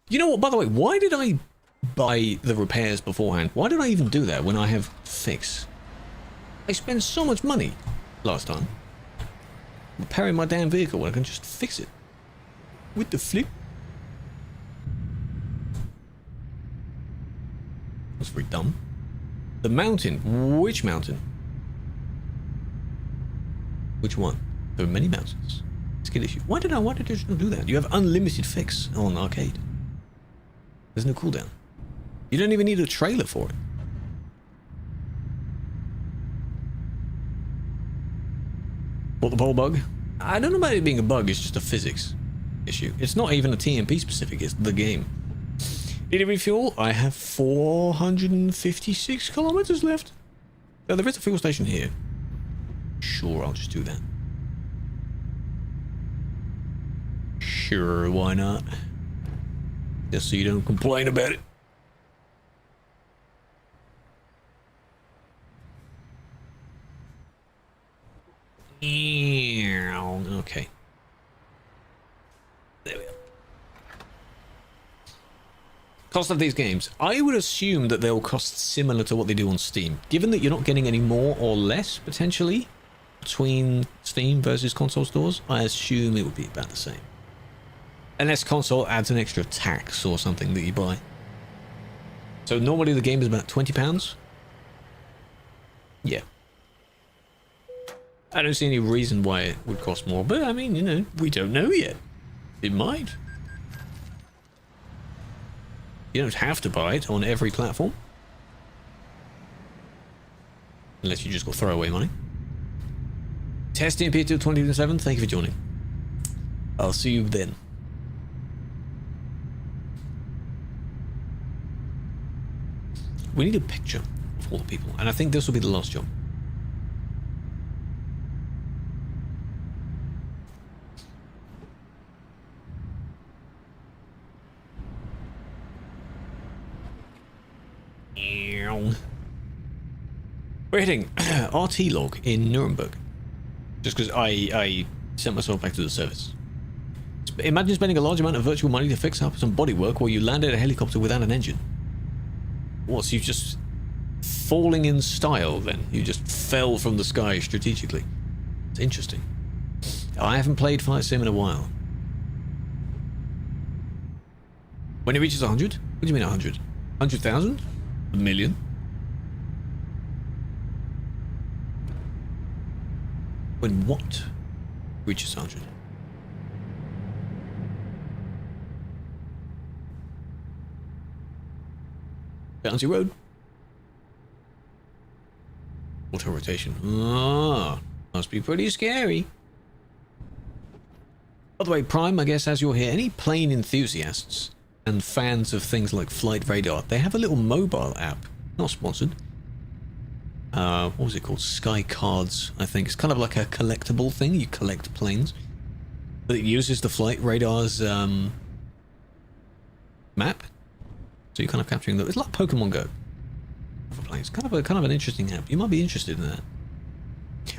You know what, by the way, why did I buy the repairs beforehand? Why did I even do that when I have fix? I spent so much money last time repairing my damn vehicle when I can just fix it. With the flip. That's very dumb. The mountain. Which mountain? Which one? There are many mountains. Skill issue. Why did I just not do that? You have unlimited fix on arcade. There's no cooldown. You don't even need a trailer for it. What, the pole bug? I don't know about it being a bug, it's just a physics issue. It's not even a TMP specific, it's the game. Need a refuel? I have 456 kilometers left. Oh, there is a fuel station here. Sure, I'll just do that. Sure, why not? Just so you don't complain about it. Okay. There we go. Cost of these games. I would assume that they'll cost similar to what they do on Steam. Given that you're not getting any more or less, potentially, between Steam versus console stores, I assume it would be about the same. Unless console adds an extra tax or something that you buy. So normally the game is about £20. Yeah. I don't see any reason why it would cost more, but I mean, you know, we don't know yet. It might. You don't have to buy it on every platform. Unless you just got throwaway money. Testing P2 2027, thank you for joining. I'll see you then. We need a picture of all the people, and I think this will be the last job. We're hitting RT log in Nuremberg. Just because I sent myself back to the service. Imagine spending a large amount of virtual money to fix up some bodywork while you landed a helicopter without an engine. What, so you just falling in style then? You just fell from the sky strategically. It's interesting. I haven't played Flight Sim in a while. When it reaches 100? What do you mean 100? 100,000? A million? When what reaches 100? Bouncy road. Auto rotation. Ah, must be pretty scary. By the way, Prime, I guess as you're here, any plane enthusiasts and fans of things like Flight Radar, they have a little mobile app. Not sponsored. What was it called? Sky Cards, I think. It's kind of like a collectible thing. You collect planes. But it uses the Flight Radar's map. So you're kind of capturing those. It's like Pokemon Go. It's kind of an interesting app. You might be interested in that.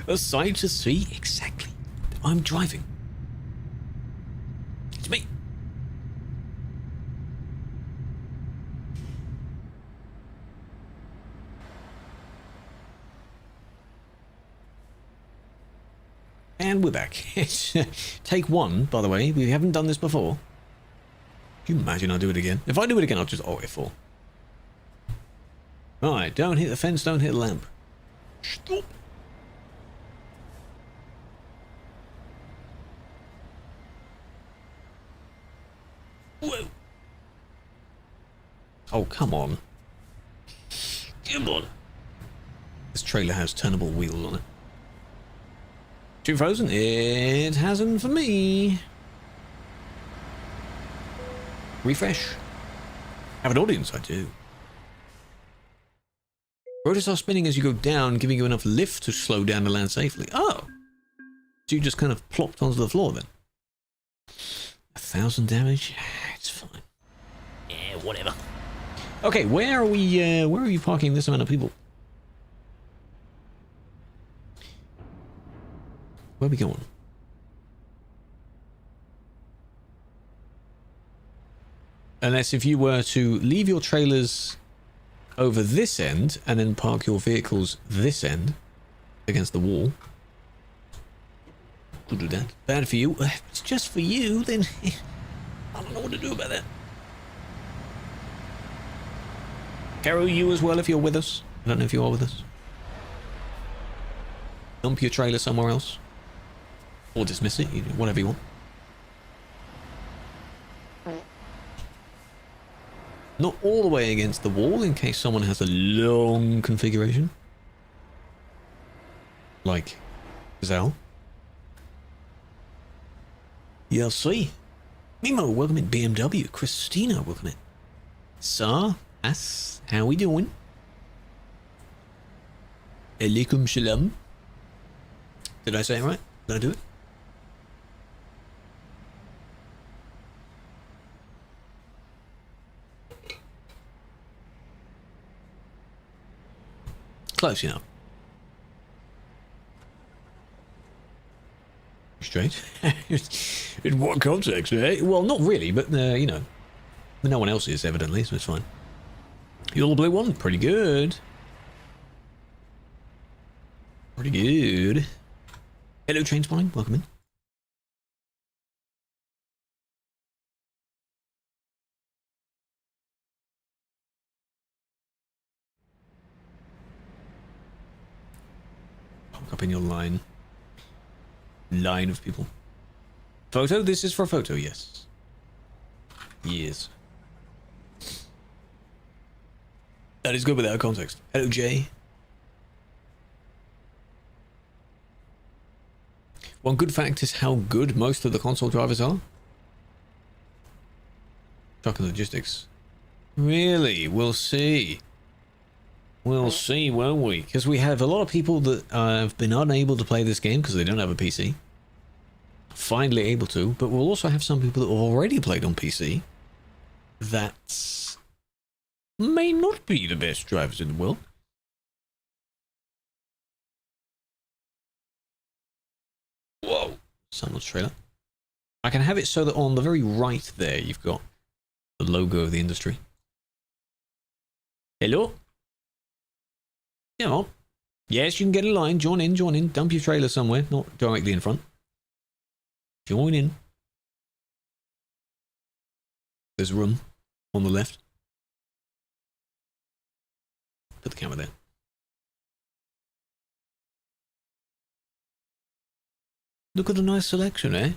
A sight to see? Exactly. I'm driving. It's me. And we're back. It's take one, by the way. We haven't done this before. Can you imagine I do it again? If I do it again, I'll just alt F4. Right, don't hit the fence, don't hit the lamp. Stop. Whoa. Oh, come on. Come on. This trailer has turnable wheels on it. Too frozen? It hasn't for me. Refresh. Have an audience, I do. Rotors are spinning as you go down, giving you enough lift to slow down to land safely. Oh! So you just kind of plopped onto the floor then. 1,000 damage? It's fine. Yeah, whatever. Okay, where are we parking this amount of people? Where are we going? Unless if you were to leave your trailers over this end and then park your vehicles this end against the wall. Could do that. Bad for you. If it's just for you, then I don't know what to do about that. Krew, you as well if you're with us. I don't know if you are with us. Dump your trailer somewhere else. Or dismiss it, whatever you want. Not all the way against the wall in case someone has a long configuration. Like Zal. You'll see. Mimo, welcome in. BMW. Christina, welcome in. Sir, As, how we doing? Alaikum shalom. Did I say it right? Did I do it? Close enough. Straight. In what context, eh? Well, not really, but, you know. No one else is, evidently, so it's fine. You're the blue one? Pretty good. Pretty good. Hello, train spawning. Welcome in. Up in your line of people. Photo? This is for a photo, yes. Yes. That is good without context. Hello, Jay. One good fact is how good most of the console drivers are. Truck and logistics. Really? We'll see. We'll see, won't we? Because we have a lot of people that have been unable to play this game because they don't have a PC. Finally able to, but we'll also have some people that have already played on PC that may not be the best drivers in the world. Whoa. Someone's trailer. I can have it so that on the very right there you've got the logo of the industry. Hello? Come on. Yes, you can get in line. Join in, join in. Dump your trailer somewhere, not directly in front. Join in. There's room on the left. Put the camera there. Look at the nice selection, eh?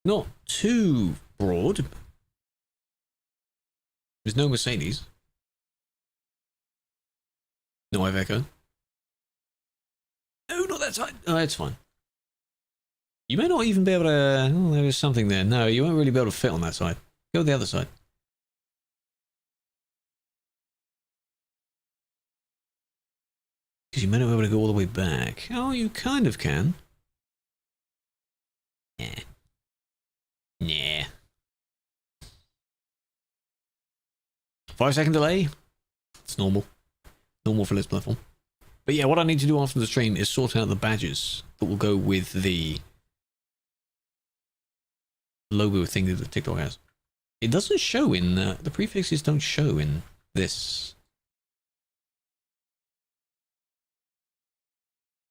Not too broad. There's no Mercedes. No Iveco. No, not that side. Oh, it's fine. You may not even be able to... Oh, there is something there. No, you won't really be able to fit on that side. Go the other side. Because you may not be able to go all the way back. Oh, you kind of can. Yeah. Yeah. 5-second delay. It's normal. Normal for this platform. But yeah, what I need to do after the stream is sort out the badges that will go with the logo thing that the TikTok has. It doesn't show in the prefixes don't show in this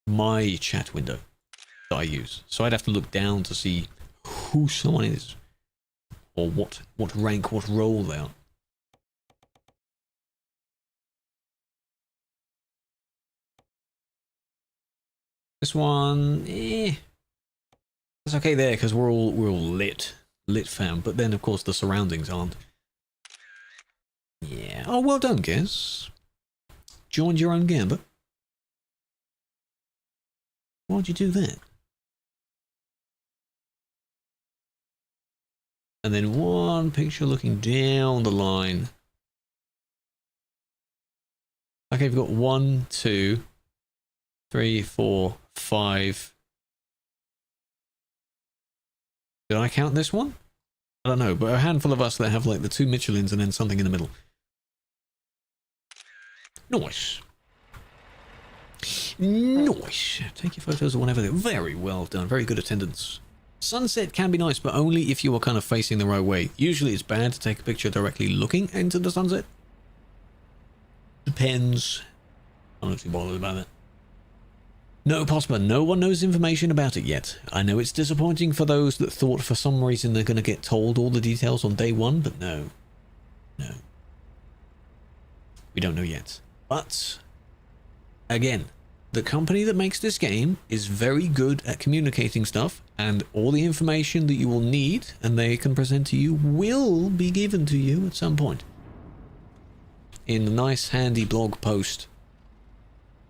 my chat window that I use. So I'd have to look down to see who someone is or what rank, what role they are. This one, it's okay there because we're all lit fam. But then of course the surroundings aren't. Yeah. Oh, well done, Gez. Joined your own gambit. Why'd you do that? And then one picture looking down the line. Okay, we've got 1, 2, 3, 4, 5. Did I count this one? I don't know, but a handful of us that have like the 2 Michelins and then something in the middle. Nice. Nice. Take your photos or whatever. Very well done. Very good attendance. Sunset can be nice, but only if you are kind of facing the right way. Usually it's bad to take a picture directly looking into the sunset. Depends. I'm not too bothered about it. No, Posper, no one knows information about it yet. I know it's disappointing for those that thought for some reason they're going to get told all the details on day one, but no. No. We don't know yet. But, again, the company that makes this game is very good at communicating stuff, and all the information that you will need and they can present to you will be given to you at some point. In a nice handy blog post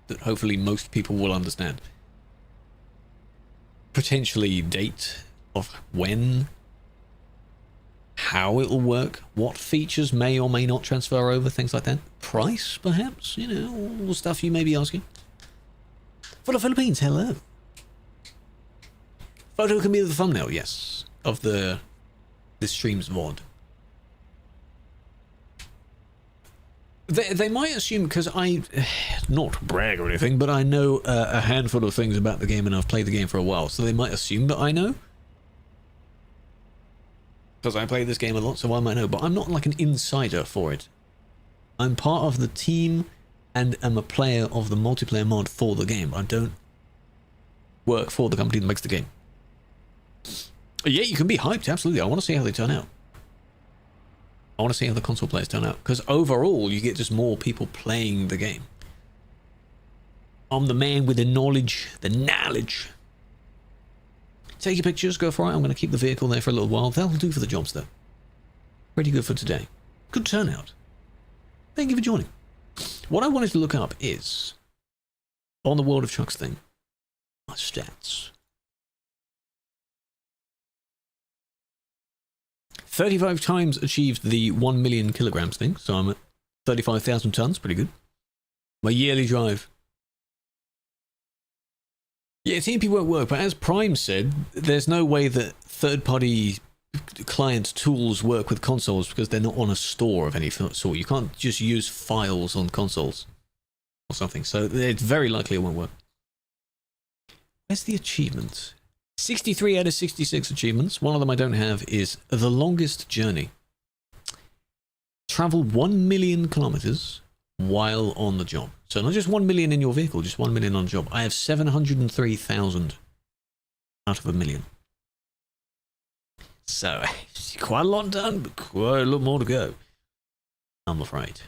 that hopefully most people will understand. Potentially date of when, how it will work, what features may or may not transfer over, things like that. Price, perhaps, you know, all the stuff you may be asking. For the Philippines, hello. Photo can be the thumbnail, yes, of this stream's VOD. They might assume, because I, not brag or anything, but I know a handful of things about the game and I've played the game for a while, so they might assume that I know. Because I play this game a lot, so I might know, but I'm not like an insider for it. I'm part of the team and am a player of the multiplayer mod for the game. I don't work for the company that makes the game. Yeah, you can be hyped, absolutely. I want to see how they turn out. I want to see how the console players turn out, because overall you get just more people playing the game. I'm the man with the knowledge. Take your pictures, go for it. I'm going to keep the vehicle there for a little while. That'll do for the jobs though. Pretty good for today. Good turnout. Thank you for joining. What I wanted to look up is, on the World of Trucks thing, my stats. 35 times achieved the 1 million kilograms thing, so I'm at 35,000 tons, pretty good. My yearly drive. Yeah, TMP won't work, but as Prime said, there's no way that third-party client tools work with consoles because they're not on a store of any sort. You can't just use files on consoles or something, so it's very likely it won't work. Where's the achievement? 63 out of 66 achievements. One of them I don't have is the longest journey. Travel 1 million kilometers while on the job. So not just 1 million in your vehicle, just 1 million on the job. I have 703,000 out of a million. So quite a lot done, but quite a lot more to go, I'm afraid.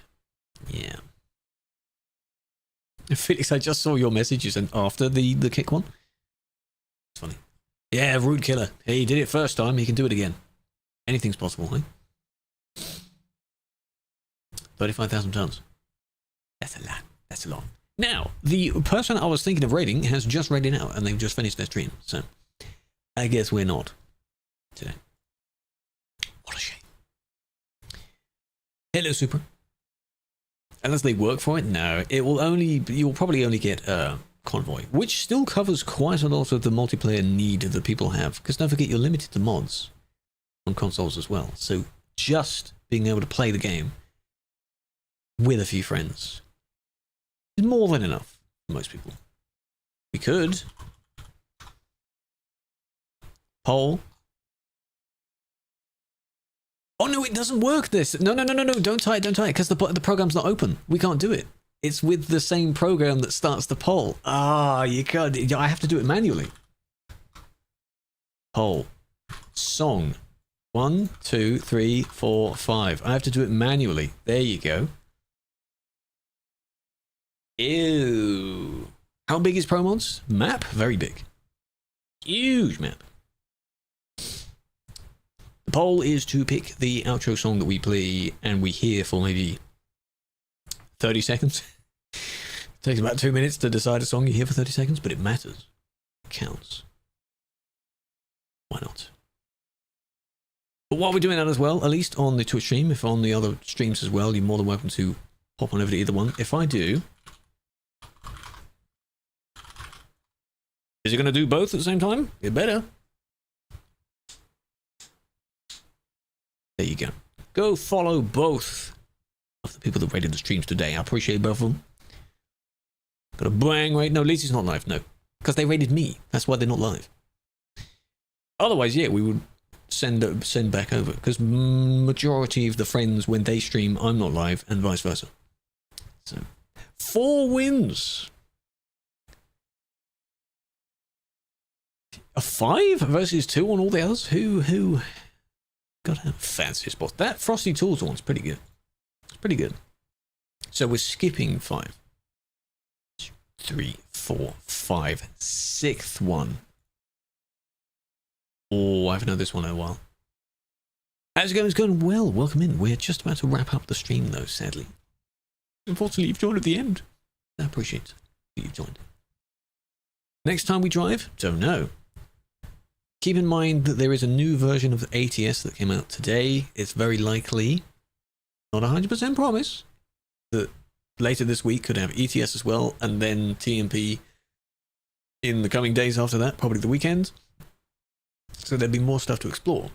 Yeah. Felix, I just saw your message you sent after the kick one. It's funny. Yeah, Rude Killer. He did it first time, he can do it again. Anything's possible, eh? 35,000 tons. That's a lot. That's a lot. Now, the person I was thinking of raiding has just raided out, and they've just finished their stream, so I guess we're not today. What a shame. Hello, Super. Unless they work for it, no. You'll probably only get Convoy, which still covers quite a lot of the multiplayer need that people have. Because don't forget, you're limited to mods on consoles as well. So just being able to play the game with a few friends is more than enough for most people. We could poll. Oh no, it doesn't work. This no, don't tie it, because the program's not open. We can't do it. It's with the same program that starts the poll. You can't. I have to do it manually. Poll song 1, 2, 3, 4, 5. I have to do it manually. There you go. Ew. How big is ProMods? Map? Very big. Huge map. The poll is to pick the outro song that we play and we hear for maybe 30 seconds. It takes about 2 minutes to decide a song you hear for 30 seconds, but it matters. It counts. Why not? But while we're doing that as well, at least on the Twitch stream, if on the other streams as well, you're more than welcome to hop on over to either one. If I do... Is it going to do both at the same time? It better. There you go. Go follow both of the people that rated the streams today. I appreciate both of them. Got a bang right. No, Lizzie's not live. No, because they rated me. That's why they're not live. Otherwise, yeah, we would send back over, because majority of the friends, when they stream, I'm not live, and vice versa. So 4 wins. A 5 versus 2 on all the others. Who got a fancy spot? That Frosty Tools one's pretty good. It's pretty good. So we're skipping 5. 3, 4, 5. 6th one. Oh, I haven't heard this one in a while. How's it going? It's going well. Welcome in. We're just about to wrap up the stream, though, sadly. Unfortunately, you've joined at the end. I appreciate that you've joined. Next time we drive? Don't know. Keep in mind that there is a new version of ATS that came out today. It's very likely, not 100% promise, that later this week could have ETS as well, and then TMP in the coming days after that, probably the weekend. So there'll be more stuff to explore.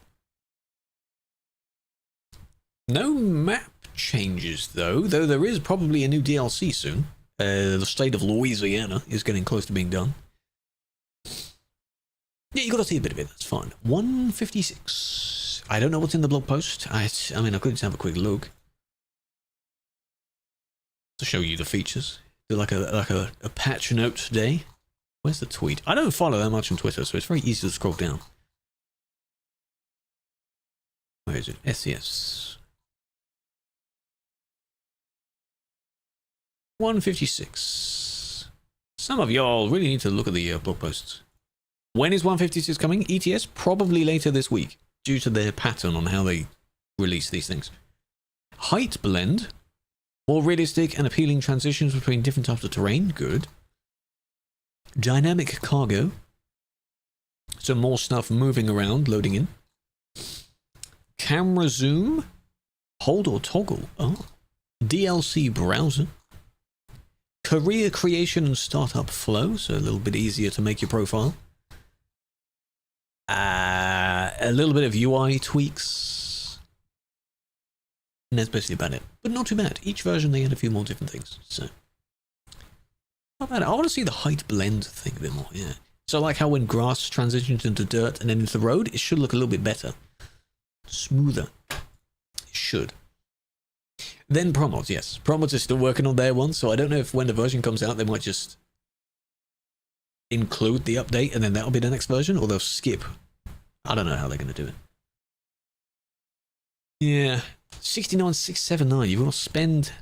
No map changes, though there is probably a new DLC soon. The state of Louisiana is getting close to being done. Yeah, you got to see a bit of it. That's fine. 156. I don't know what's in the blog post. I mean, I could just have a quick look to show you the features. Do like a patch note today. Where's the tweet? I don't follow that much on Twitter, so it's very easy to scroll down. Where is it? SES. 156. Some of y'all really need to look at the blog posts. When is 156 coming? ETS? Probably later this week, due to their pattern on how they release these things. Height blend. More realistic and appealing transitions between different types of terrain. Good. Dynamic cargo. So more stuff moving around, loading in. Camera zoom. Hold or toggle. Oh. DLC browser. Career creation and startup flow. So a little bit easier to make your profile. A little bit of UI tweaks. And that's basically about it. But not too bad. Each version they had a few more different things. So not bad. I want to see the height blend thing a bit more, yeah. So like how when grass transitions into dirt and then into the road, it should look a little bit better. Smoother. It should. Then ProMods, yes. ProMods is still working on their one, so I don't know if when the version comes out they might just include the update and then that'll be the next version, or they'll skip. I don't know how they're going to do it. Yeah. 69,679. You've got to spend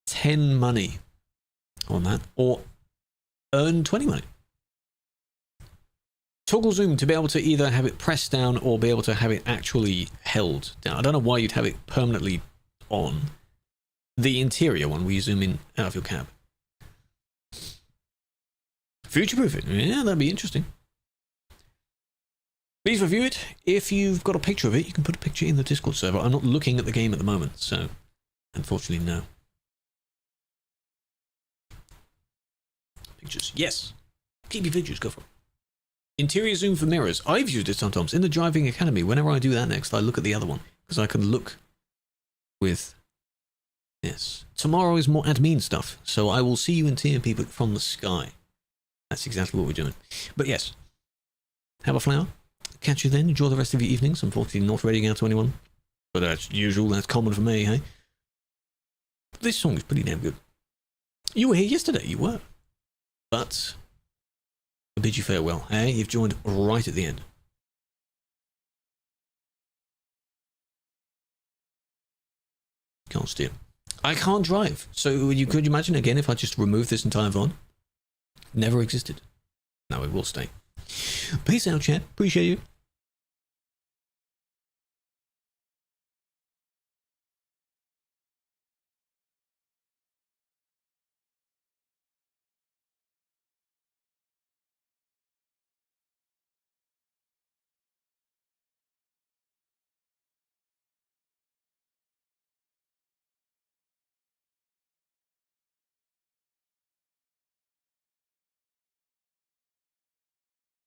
10 money on that, or earn 20 money. Toggle zoom to be able to either have it pressed down or be able to have it actually held down. I don't know why you'd have it permanently on. The interior one, where you zoom in out of your cab. Future-proof it. Yeah, that'd be interesting. Please review it. If you've got a picture of it, you can put a picture in the Discord server. I'm not looking at the game at the moment, so unfortunately, no. Pictures, yes. Keep your pictures, go for it. Interior zoom for mirrors. I've used it sometimes. In the Driving Academy, whenever I do that next, I look at the other one. Because I can look with this. Tomorrow is more admin stuff, so I will see you in TMP, but from the sky. That's exactly what we're doing. But yes, have a flower. Catch you then. Enjoy the rest of your evenings. Unfortunately, not reading out to anyone. But that's usual. That's common for me, hey? This song is pretty damn good. You were here yesterday. You were. But I bid you farewell. Hey, you've joined right at the end. Can't steer. I can't drive. So you could imagine again if I just removed this entire VOD? Never existed. Now it will stay. Peace out, chat. Appreciate you.